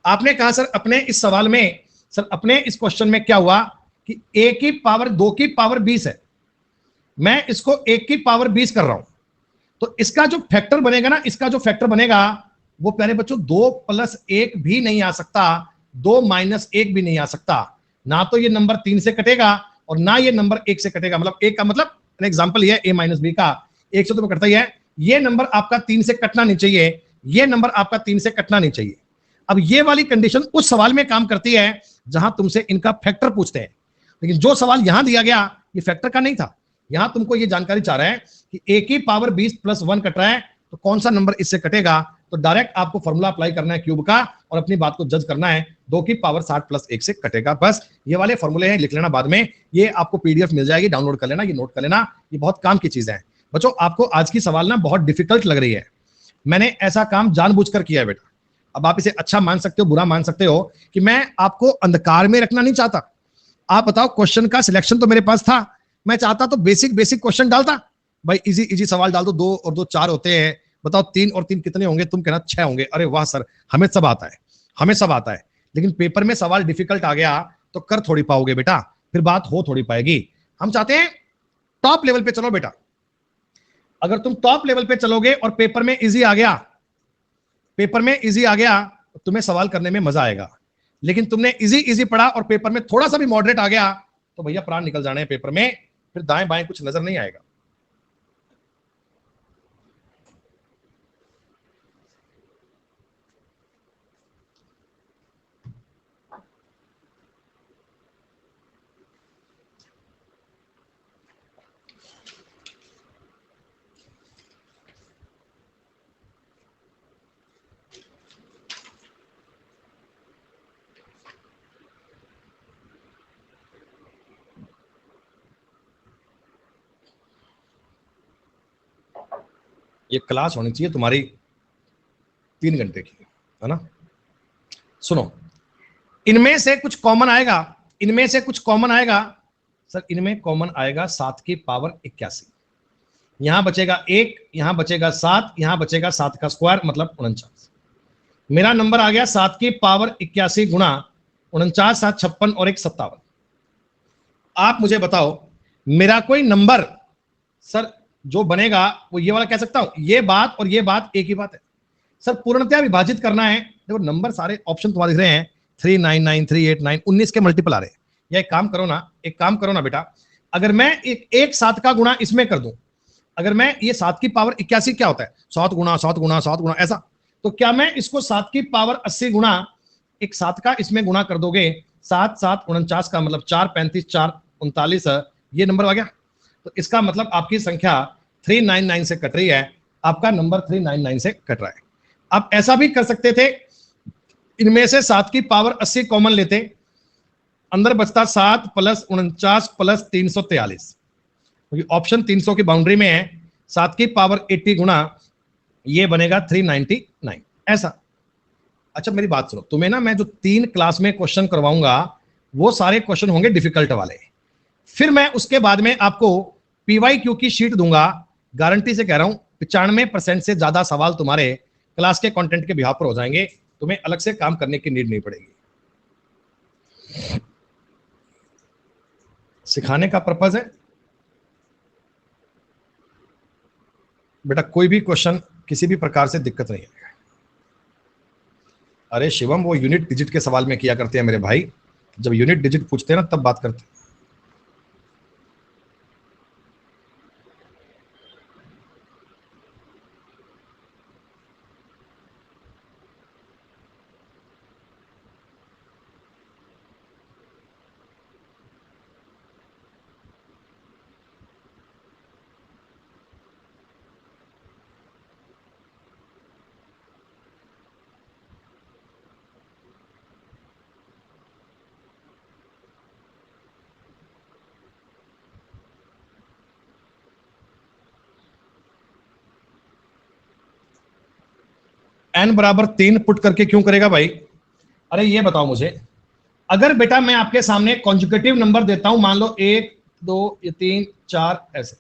आपने कहा सर अपने इस सवाल में, सर अपने इस क्वेश्चन में क्या हुआ कि a की पावर 2 की पावर 20 है, मैं इसको 1 की पावर 20 कर रहा हूं, तो इसका जो फैक्टर बनेगा ना, इसका जो फैक्टर बनेगा वो प्यारे बच्चों 2 प्लस 1 भी नहीं आ सकता, 2 माइनस 1 भी नहीं आ सकता। ना तो ये नंबर 3 से कटेगा और ना ये नंबर 1 से कटेगा। मतलब 1 का मतलब एग्जांपल ये a माइनस बी का 1 से तो कटता ही है। ये नंबर आपका 3 से कटना नहीं चाहिए, ये नंबर आपका 3 से कटना नहीं चाहिए। अब ये वाली कंडीशन उस सवाल में काम करती है जहां तुमसे इनका फैक्टर पूछते हैं, लेकिन जो सवाल यहां दिया गया ये फैक्टर का नहीं था। यहां तुमको ये जानकारी चाह रहा है कि a की पावर 20 प्लस 1 कट रहा है तो कौन सा नंबर इससे कटेगा। तो डायरेक्ट आपको फॉर्मूला अप्लाई करना है क्यूब का और अपनी बात को जज करना है। 2 की पावर 60 प्लस 1 से कटेगा। बस ये वाले फॉर्मूले हैं, लिख लेना बाद में, ये आपको पीडीएफ मिल जाएगी, डाउनलोड कर लेना, ये नोट कर लेना, ये बहुत काम की चीजें हैं। बच्चों आपको आज की सवाल ना बहुत डिफिकल्ट लग रही है, मैंने ऐसा काम जानबूझकर किया है बेटा। अब आप इसे अच्छा मान सकते हो, बुरा मान सकते हो, कि मैं आपको अंधकार में रखना नहीं चाहता। आप बताओ, क्वेश्चन का सिलेक्शन तो मेरे पास था, मैं चाहता तो बेसिक बेसिक क्वेश्चन डालता, भाई इजी इजी सवाल डाल दो, 2 और 2 4 होते हैं, बताओ 3 और 3 कितने होंगे, तुम कहना 6 होंगे। अरे वाह सर, हमें सब आता है, हमें सब आता है। लेकिन पेपर में सवाल डिफिकल्ट आ गया तो कर थोड़ी पाओगे बेटा, फिर बात हो थोड़ी पाएगी। हम चाहते हैं टॉप लेवल पे चलो बेटा। अगर तुम टॉप लेवल पे चलोगे और पेपर में इजी आ गया, पेपर में इजी आ गया तो तुम्हें सवाल करने में मजा आएगा। लेकिन तुमने इजी इजी पढ़ा और पेपर में थोड़ा सा भी मॉडरेट आ गया तो भैया प्राण निकल जाने हैं पेपर में, फिर दाएं बाएं कुछ नजर नहीं आएगा। ये क्लास होनी चाहिए तुम्हारी 3 घंटे की, है ना। सुनो, इनमें से कुछ कॉमन आएगा, इनमें से कुछ कॉमन आएगा सर, इनमें कॉमन आएगा 7 की पावर 81, यहां बचेगा 1, यहां बचेगा 7, यहां बचेगा 7 का स्क्वायर मतलब 49। मेरा नंबर आ गया 7 की पावर 81 गुणा 49, 7 56 और 1 57। आप मुझे बताओ, मेरा कोई नंबर सर जो बनेगा वो ये वाला कह सकता हूं, ये बात और ये बात एक ही बात है सर, पूर्णतया विभाजित करना है। देखो नंबर सारे ऑप्शन तुम्हारे दिख रहे हैं, 399 389 19 के मल्टीपल आ रहे हैं। या एक काम करो ना, एक काम करो ना बेटा, अगर मैं एक 7 का गुणा इसमें कर दूं, अगर मैं ये 7 की पावर 81 क्या होता है, 7 गुणा 7 गुणा 7 गुणा ऐसा, तो क्या मैं इसको 7 की पावर 80 गुणा एक 7 का इसमें गुणा कर दोगे, 7 7 49 का मतलब 4 35 4 39, ये नंबर आ गया। तो इसका मतलब आपकी संख्या 399 से कट रही है, आपका नंबर 399 से कट रहा है। आप ऐसा भी कर सकते थे, इनमें से 7 की पावर 80 कॉमन लेते, अंदर बचता 7 प्लस 49 प्लस 343, क्योंकि ऑप्शन 300 की बाउंड्री में है। 7 की पावर 80 गुणा ये बनेगा 399 ऐसा। अच्छा मेरी बात सुनो, तुम्हें ना मैं जो 3 क्लास में क्वेश्चन करवाऊंगा वो सारे क्वेश्चन होंगे डिफिकल्ट वाले, फिर मैं उसके बाद में आपको पीवाईक्यू की शीट दूंगा। गारंटी से कह रहा हूं 95% से ज्यादा सवाल तुम्हारे क्लास के कंटेंट के बिहाफ पर हो जाएंगे, तुम्हें अलग से काम करने की नीड नहीं पड़ेगी। सिखाने का पर्पज है बेटा, कोई भी क्वेश्चन किसी भी प्रकार से दिक्कत नहीं है। अरे शिवम, वो यूनिट डिजिट के सवाल में किया करते हैं मेरे भाई, जब यूनिट डिजिट पूछते हैं ना तब बात करते हैं। n बराबर 3 पुट करके क्यों करेगा भाई? अरे ये बताओ मुझे, अगर बेटा मैं आपके सामने कॉन्जुगेटिव नंबर देता हूं, मान लो 1 2 3 4 ऐसे,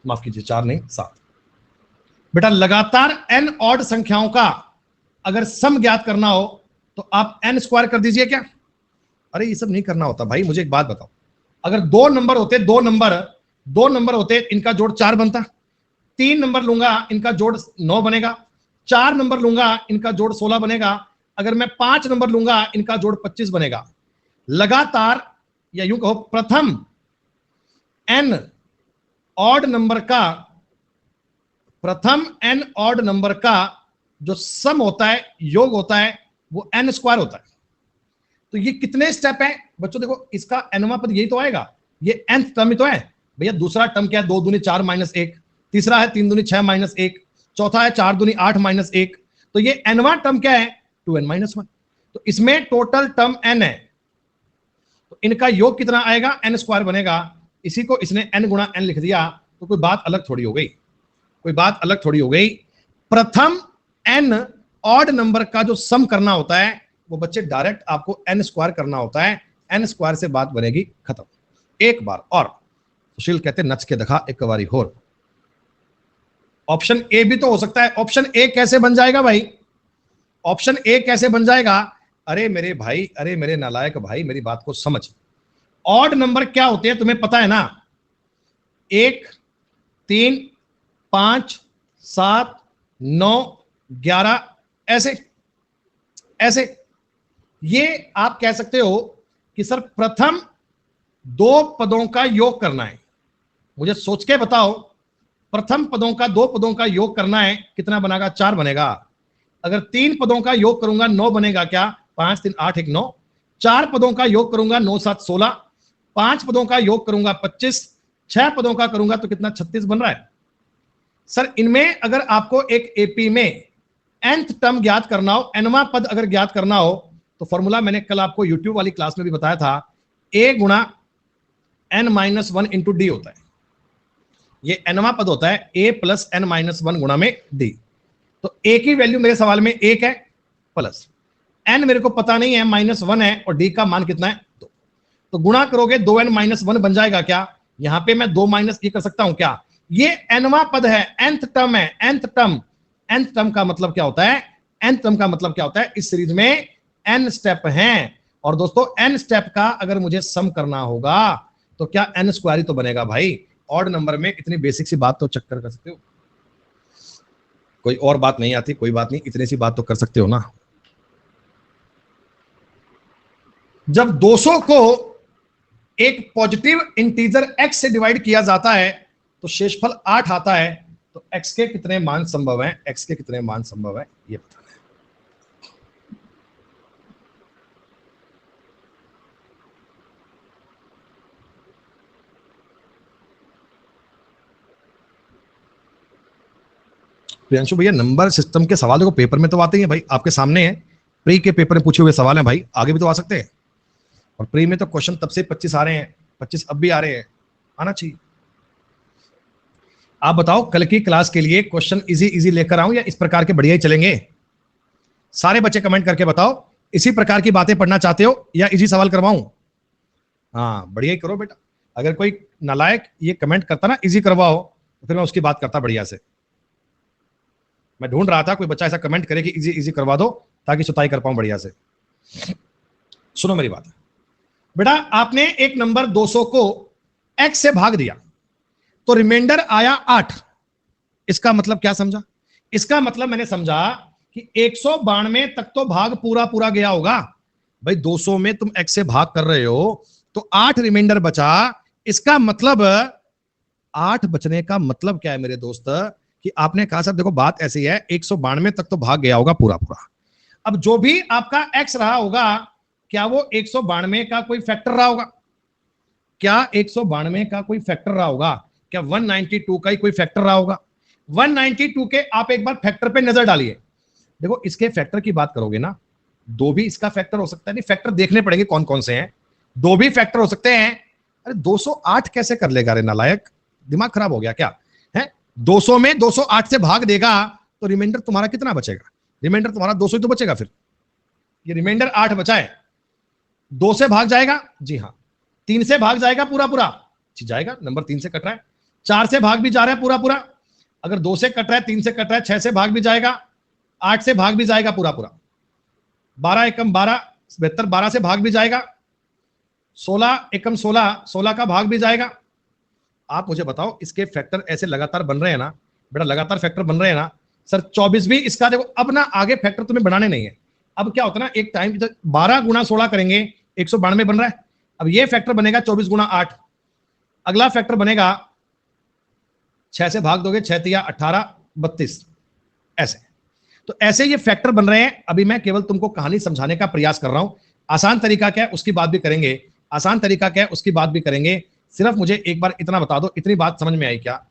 माफ कीजिए 4 नहीं 7, बेटा लगातार n ऑड संख्याओं का अगर सम ज्ञात करना हो तो आप n स्क्वायर कर दीजिए क्या? अरे ये सब नहीं करना होता भाई। मुझे एक बात बताओ, अगर 2 नंबर होते, 2 नंबर होते, इनका जोड़ 4 बनता, 3 नंबर लूंगा इनका जोड़ 9 बनेगा, 4 नंबर लूंगा इनका जोड़ 16 बनेगा, अगर मैं 5 नंबर लूंगा इनका जोड़ 25 बनेगा। लगातार या यूं कहो प्रथम n ऑड नंबर का जो सम होता है, योग होता है, वो n स्क्वायर होता है। तो ये कितने स्टेप है बच्चों? देखो इसका nवां पद यही तो आएगा, ये nth टर्म ही तो है भैया। दूसरा टर्म क्या है? 2 दूनी 4 माइनस 1, तीसरा है 3 दूनी 6 माइनस 1, चौथा है 4 दूनी 8 माइनस 1। तो ये nवां टर्म क्या है? 2n minus 1। तो इसमें टोटल टर्म n है, तो इनका योग कितना आएगा? n स्क्वायर बनेगा। इसी को इसने n गुणा n लिख दिया, तो कोई बात अलग थोड़ी हो गई, कोई बात अलग थोड़ी हो गई। प्रथम n ऑड नंबर का जो सम करना होता है वो बच्चे डायरेक्ट आपको n स्क्वायर करना होता है। n स्क्वायर से बात बनेगी खत्म। एक बार और सुशील कहते नच के दिखा एक बारी होर। ऑप्शन ए भी तो हो सकता है। ऑप्शन ए कैसे बन जाएगा भाई? ऑप्शन ए कैसे बन जाएगा? अरे मेरे भाई, अरे मेरे नालायक भाई, मेरी बात को समझ। ऑड नंबर क्या होते हैं तुम्हें पता है ना? 1, 3, 5, 7, 9, 11, ऐसे ऐसे। ये आप कह सकते हो कि सर प्रथम 2 पदों का योग करना है। मुझे सोच के बताओ, प्रथम पदों का 2 पदों का योग करना है, कितना बनेगा? 4 बनेगा। अगर 3 पदों का योग करूंगा 9 बनेगा क्या? 5, 3, 8, 1, 9। 4 पदों का योग करूंगा 9, 7, 16। 5 पदों का योग करूंगा 25। 6 पदों का करूंगा तो कितना? 36 बन रहा है। सर इनमें अगर आपको एक एपी में nth टर्म ज्ञात करना हो, nवां पद अगर ज्ञात करना हो, तो फॉर्मूला मैंने कल आपको यूट्यूब वाली क्लास में भी बताया था, a गुणा n-1 इंटू डी होता है। ये nवां पद होता है a प्लस n-1 गुणा में d। तो a की वैल्यू मेरे सवाल में 1 है, प्लस n मेरे को पता नहीं है, -1 है, और d का मान कितना है? 2। तो गुणा करोगे 2n-1 बन जाएगा क्या? यहां पे मैं 2 माइनस ये कर सकता हूं क्या? ये nवां पद है, nth टर्म है, nth टर्म का मतलब क्या होता है? nth टर्म का मतलब क्या होता है? इस सीरीज में n स्टेप हैं, और दोस्तों n स्टेप का अगर मुझे सम करना होगा तो क्या n स्क्वायर ही तो बनेगा भाई। ऑड नंबर में इतनी बेसिक सी बात तो चक्कर कर सकते हो। कोई और बात नहीं आती, कोई बात नहीं, इतनी सी बात तो कर सकते हो ना। जब 200 को एक पॉजिटिव इंटीजर x से डिवाइड किया जाता है तो शेषफल 8 आता है। तो x के कितने मान संभव हैं? x के कितने मान संभव है ये बताना है। प्रियांशु भैया नंबर सिस्टम के सवाल देखो पेपर में तो आते ही हैं भाई, आपके सामने है, प्री के पेपर में पूछे हुए सवाल हैं भाई, आगे भी तो आ सकते हैं। और प्री में तो क्वेश्चन तब से 25 आ रहे हैं, 25 अब भी आ रहे हैं, आना चाहिए। आप बताओ कल की क्लास के लिए क्वेश्चन इजी लेकर आऊं या इस प्रकार के बढ़िया ही चलेंगे? सारे बच्चे कमेंट करके बताओ, इसी प्रकार की बातें पढ़ना चाहते हो या इजी सवाल करवाऊं? हाँ बढ़िया ही करो बेटा। अगर कोई नालायक ये कमेंट करता ना इजी करवाओ, तो फिर मैं उसकी बात करता बढ़िया से। मैं ढूंढ रहा था कोई बच्चा ऐसा कमेंट करे कि इजी करवा दो ताकि सुताई कर पाऊं बढ़िया से। सुनो मेरी बात बेटा, आपने एक नंबर 200 को x से भाग दिया तो रिमाइंडर आया 8। इसका मतलब क्या समझा? इसका मतलब मैंने समझा कि 192 तक तो भाग पूरा गया होगा भाई। 200 में तुम x से भाग कर रहे हो तो 8 रिमाइंडर बचा। इसका मतलब 8 बचने का मतलब क्या है मेरे दोस्त? कि आपने कहा सर देखो बात ऐसी है 192 तक तो भाग गया होगा पूरा। अब जो भी आपका x रहा होगा, क्या वो 192 का कोई फैक्टर रहा होगा? क्या 192 का कोई फैक्टर रहा होगा? क्या 192 का ही कोई फैक्टर रहा होगा? 192 के आप एक बार फैक्टर पे नजर डालिए। देखो इसके फैक्टर की बात करोगे ना, 2 भी इसका फैक्टर हो सकता है। नहीं, फैक्टर देखने पड़ेंगे कौन कौन से हैं। 2 भी फैक्टर हो सकते हैं। अरे 208 कैसे कर लेगा रे नालायक, दिमाग खराब हो गया क्या है? 200 में 208 से भाग देगा तो रिमाइंडर तुम्हारा कितना बचेगा? रिमाइंडर तुम्हारा 200 ही तो बचेगा। फिर ये रिमाइंडर 8 बचा है, 2 से भाग जाएगा, जी हाँ। 3 से भाग जाएगा पूरा जाएगा, नंबर 3 से कट रहा है। 4 से भाग भी जा रहा है पूरा। अगर 2 से कट रहा है, 3 से कट रहा है, 6 से भाग भी जाएगा, 8 से भाग भी जाएगा पूरा। 12 एकम 12 72, 12 से भाग भी जाएगा। 16 एकम 16, 16 का भाग भी जाएगा। आप मुझे बताओ इसके फैक्टर ऐसे लगातार बन रहे हैं ना बेटा, लगातार फैक्टर बन रहे हैं ना। सर 24 भी इसका देखो, अब ना आगे फैक्टर तुम्हें बनाने नहीं है। अब क्या होता है ना, एक टाइम 12 गुणा 16 करेंगे 192 बन रहा है। अब ये फैक्टर बनेगा 24 गुणा 8। अगला फैक्टर बनेगा 6 से भाग दोगे, 6 तिया 18, 32, ऐसे। तो ऐसे ये फैक्टर बन रहे हैं। अभी मैं केवल तुमको कहानी समझाने का प्रयास कर रहा हूं। आसान तरीका क्या है उसकी बात भी करेंगे, आसान तरीका क्या है उसकी बात भी करेंगे। सिर्फ मुझे एक बार इतना बता दो, इतनी बात समझ में आई क्या?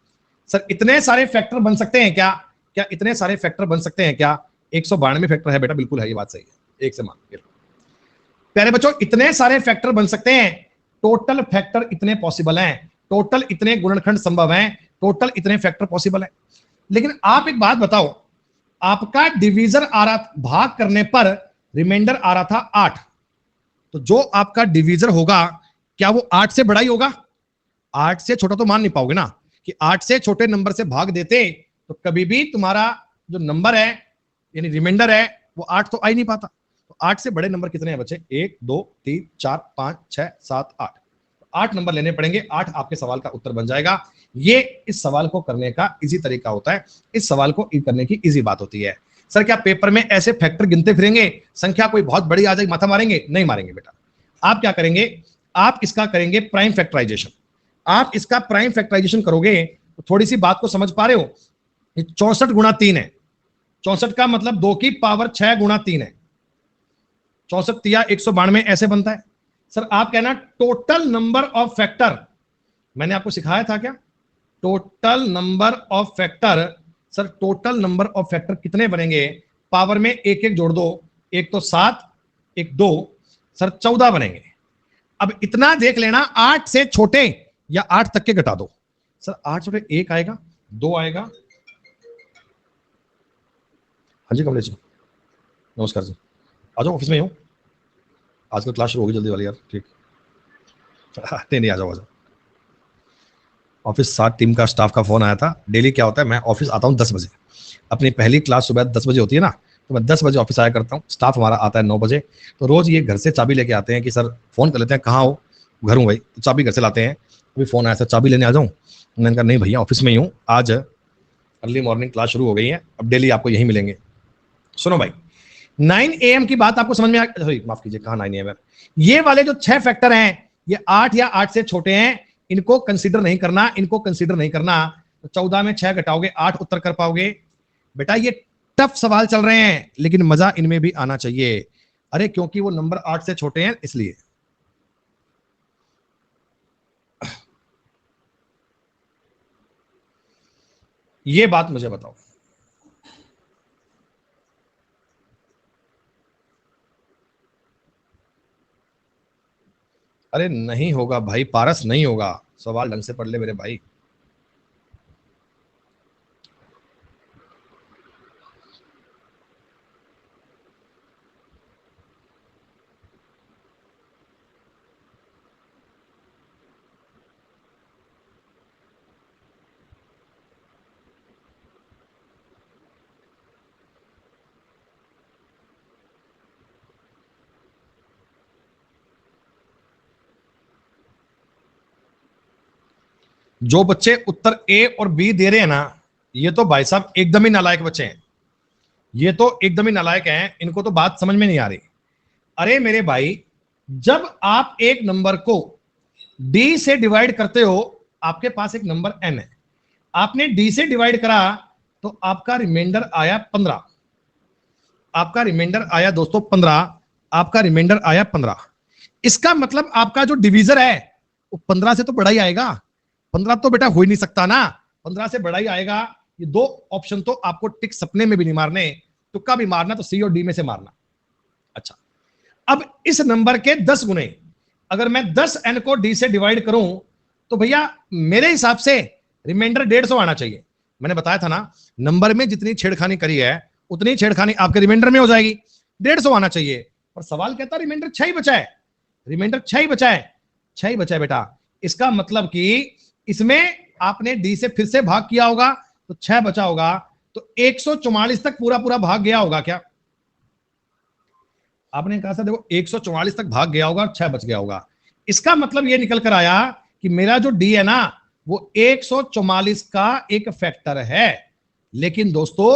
सर इतने सारे फैक्टर बन सकते हैं क्या? क्या इतने सारे फैक्टर बन सकते हैं क्या? 192 फैक्टर है बेटा, बिल्कुल है, ये बात सही है, एक से मान। प्यारे बच्चों, इतने सारे फैक्टर बन सकते हैं। टोटल फैक्टर इतने पॉसिबल हैं, टोटल इतने गुणनखंड संभव हैं, टोटल इतने फैक्टर पॉसिबल हैं। लेकिन आप एक बात बताओ, आपका डिवीजर आ रहा, भाग करने पर रिमाइंडर आ रहा था 8, तो जो आपका डिवीजर होगा क्या वो 8 से बड़ा ही होगा? 8 से छोटा तो मान नहीं पाओगे ना, कि 8 से छोटे नंबर से भाग देते तो कभी भी तुम्हारा जो नंबर है यानी रिमाइंडर है वो 8 तो आ ही नहीं पाता। तो 8 से बड़े नंबर कितने हैं बच्चे? 1 2 3 4 5 6 7 8, 8 नंबर लेने पड़ेंगे। 8 आपके सवाल का उत्तर बन जाएगा। ये इस सवाल को करने का इजी तरीका होता है, इस सवाल को करने की इजी बात होती है। सर क्या पेपर में ऐसे फैक्टर गिनते फिरेंगे, संख्या कोई बहुत बड़ी आ जाएगी, माथा मारेंगे? नहीं मारेंगे बेटा। आप क्या करेंगे, आप इसका करेंगे प्राइम फैक्टराइजेशन। आप इसका प्राइम फैक्टराइजेशन करोगे तो थोड़ी सी बात को समझ पा रहे हो? 64 गुणा 3 है, 64 का मतलब 2 की पावर 6 गुणा 3 है, 64 तिया 192 ऐसे बनता है। सर आप कहना टोटल नंबर ऑफ फैक्टर, मैंने आपको सिखाया था क्या? Total number of factor, sir total number of factor कितने बनेंगे? पावर में एक एक जोड़ दो, एक तो 7, एक 2, सर 14 बनेंगे। अब इतना देख लेना, 8 से छोटे या 8 तक के घटा दो। सर 8 छोटे 1 आएगा, 2 आएगा। हाँ जी कमलेश जी, नमस्कार जी, आ जाओ, ऑफिस में ही हूँ, आजकल क्लास शुरू होगी जल्दी वाली यार। ठीक नहीं आ जाओ आ जाओ। ऑफिस 7 टीम का स्टाफ का फोन आया था। डेली क्या होता है, मैं ऑफिस आता हूँ 10 बजे, अपनी पहली क्लास सुबह 10 बजे होती है ना, तो मैं 10 बजे ऑफिस आया करता हूँ। स्टाफ हमारा आता है 9 बजे। तो रोज ये घर से चाबी लेके आते हैं कि सर फोन कर लेते हैं, कहाँ हो? घर हूँ भाई। तो चाबी घर से लाते हैं। अभी फोन आया, सर चाबी लेने आ जाऊँ? मैंने कहा नहीं भैया ऑफिस में ही हूँ, आज अर्ली मॉर्निंग क्लास शुरू हो गई है, अब डेली आपको यही मिलेंगे। सुनो भाई, 9 AM की बात आपको समझ में आ, सॉरी माफ कीजिए, कहाँ 9 AM? ये वाले जो 6 फैक्टर हैं ये 8 या 8 से छोटे हैं, इनको कंसीडर नहीं करना, इनको कंसीडर नहीं करना। तो 14 में 6 घटाओगे 8 उत्तर कर पाओगे? बेटा ये टफ सवाल चल रहे हैं लेकिन मजा इनमें भी आना चाहिए। अरे क्योंकि वो नंबर 8 से छोटे हैं इसलिए। ये बात मुझे बताओ, अरे नहीं होगा भाई पारस, नहीं होगा। सवाल ढंग से पढ़ ले मेरे भाई। जो बच्चे उत्तर ए और बी दे रहे हैं ना, ये तो भाई साहब एकदम ही नालायक बच्चे हैं, ये तो एकदम ही नालायक हैं, इनको तो बात समझ में नहीं आ रही। अरे मेरे भाई, जब आप एक नंबर को डी से डिवाइड करते हो, आपके पास एक नंबर एन है, आपने डी से डिवाइड करा तो आपका रिमाइंडर आया 15, आपका रिमाइंडर आया दोस्तों 15, आपका रिमाइंडर आया 15। इसका मतलब आपका जो डिवीजर है वो 15 से तो बड़ा ही आएगा। 15 तो बेटा हो ही नहीं सकता ना, 15 से बड़ा ही आएगा। ये दो ऑप्शन तो आपको टिक सपने में भी नहीं मारने, तुक्का भी मारना तो सी और डी में से मारना। अच्छा, अब इस नंबर के 10 गुने, अगर मैं 10n को d से डिवाइड करूं तो भैया मेरे हिसाब से रिमाइंडर 150 आना चाहिए। मैंने बताया था ना, नंबर में जितनी छेड़खानी करी है उतनी छेड़खानी आपके रिमाइंडर में हो जाएगी, 150 आना चाहिए। और सवाल कहता है रिमाइंडर 6 ही बचा है, रिमाइंडर 6 ही बचा है, 6 ही बचा है बेटा। इसका मतलब कि इसमें आपने डी से फिर से भाग किया होगा तो 6 बचा होगा, तो 144 तक पूरा पूरा भाग गया होगा क्या? आपने कहा था देखो 144 तक भाग गया होगा, 6 बच गया होगा। इसका मतलब ये निकल कर आया कि मेरा जो डी है ना वो 144 का एक फैक्टर है। लेकिन दोस्तों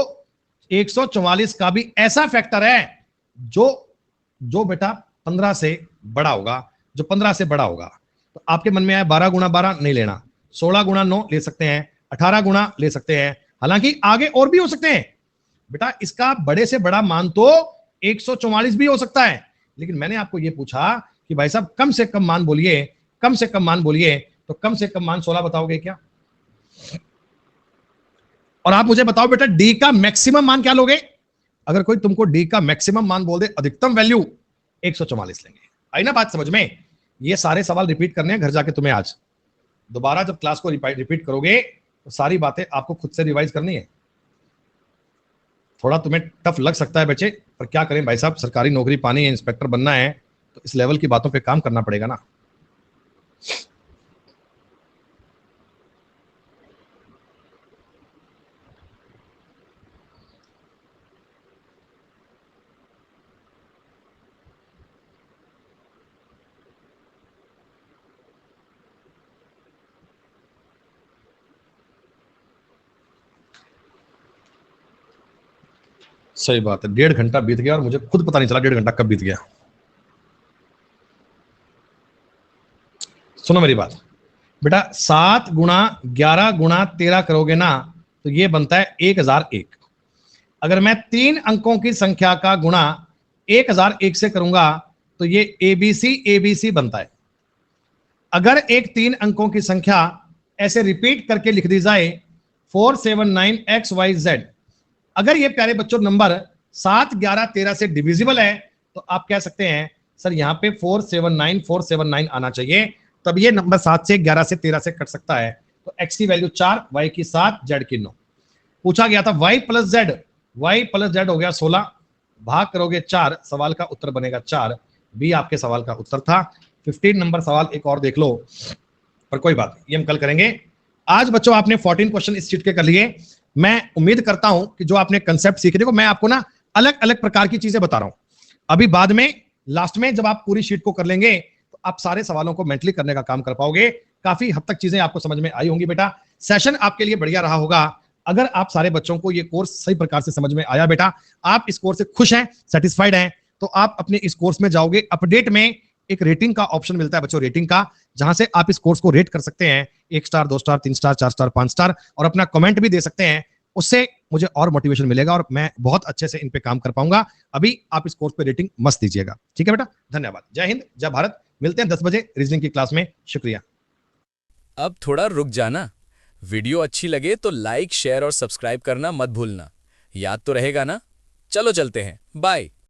144 का भी ऐसा फैक्टर है जो बेटा 15 से बड़ा होगा, जो 15 से बड़ा होगा। तो आपके मन में आया 12 गुणा 12 नहीं लेना, 16 गुणा 9 ले सकते हैं, 18 गुणा ले सकते हैं, हालांकि आगे और भी हो सकते हैं बेटा। इसका बड़े से बड़ा मान तो 144 भी हो सकता है, लेकिन मैंने आपको यह पूछा कि भाई साहब कम से कम मान बोलिए, कम से कम मान बोलिए, तो कम से कम मान 16 बताओगे क्या? और आप मुझे बताओ बेटा डी का मैक्सिमम मान क्या लोगे? अगर कोई तुमको डी का मैक्सिमम मान बोल दे, अधिकतम वैल्यू 144 लेंगे। आई ना बात समझ में? ये सारे सवाल रिपीट करने हैं घर जाके तुम्हें। आज दोबारा जब क्लास को रिपीट करोगे तो सारी बातें आपको खुद से रिवाइज करनी है। थोड़ा तुम्हें टफ लग सकता है बच्चे, पर क्या करें भाई साहब, सरकारी नौकरी पानी है, इंस्पेक्टर बनना है, तो इस लेवल की बातों पे काम करना पड़ेगा ना। सही बात है, 1.5 घंटा बीत गया और मुझे खुद पता नहीं चला 1.5 घंटा कब बीत गया। सुनो मेरी बात बेटा, 7 गुणा 11 गुणा 13 करोगे ना तो ये बनता है 1001। अगर मैं 3 अंकों की संख्या का गुणा 1001 से करूंगा तो ये एबीसी बनता है। अगर एक 3 अंकों की संख्या ऐसे रिपीट करके लिख दी जाए 479XYZ, अगर ये प्यारे बच्चों नंबर 7, 11, 13 से डिविजिबल है तो आप कह सकते हैं सर यहाँ पे 479 आना चाहिए, तब ये नंबर 7 से 11 से 13 से कट सकता है। तो x की वैल्यू 4, y की 7, z की 9। पूछा गया था y प्लस z हो गया 16, भाग करोगे 4, सवाल का उत्तर बनेगा 4। बी आपके सवाल का उत्तर था। 15 नंबर सवाल एक और देख लो, पर कोई बात नहीं, ये हम कल करेंगे। आज बच्चों आपने 14 क्वेश्चन इस शीट के कर लिए। मैं उम्मीद करता हूं कि जो आपने कंसेप्ट सीखे, देखो मैं आपको ना अलग अलग प्रकार की चीजें बता रहा हूं। अभी बाद में लास्ट में जब आप पूरी शीट को कर लेंगे तो आप सारे सवालों को मेंटली करने का काम कर पाओगे। काफी हद तक चीजें आपको समझ में आई होंगी बेटा। सेशन आपके लिए बढ़िया रहा होगा अगर आप सारे बच्चों को ये कोर्स सही प्रकार से समझ में आया बेटा। आप इस कोर्स से खुश हैं, सेटिस्फाइड हैं, तो आप अपने इस कोर्स में जाओगे। अपडेट में एक रेटिंग का ऑप्शन मिलता है बच्चों, रेटिंग का, जहां से आप इस कोर्स को रेट कर सकते हैं 1 star, 2 star, 3 star, 4 star, 5 star, और अपना कमेंट भी दे सकते हैं। उससे मुझे और मोटिवेशन मिलेगा और मैं बहुत अच्छे से इन पे काम कर पाऊंगा। अभी आप इस कोर्स पे रेटिंग मस्त दीजिएगा, ठीक है बेटा। धन्यवाद, जय हिंद, जय भारत। मिलते हैं 10 बजे रीजनिंग की क्लास में। शुक्रिया। अब थोड़ा रुक जाना। वीडियो अच्छी लगे तो लाइक, शेयर और सब्सक्राइब करना मत भूलना। याद तो रहेगा ना? चलो चलते हैं, बाय।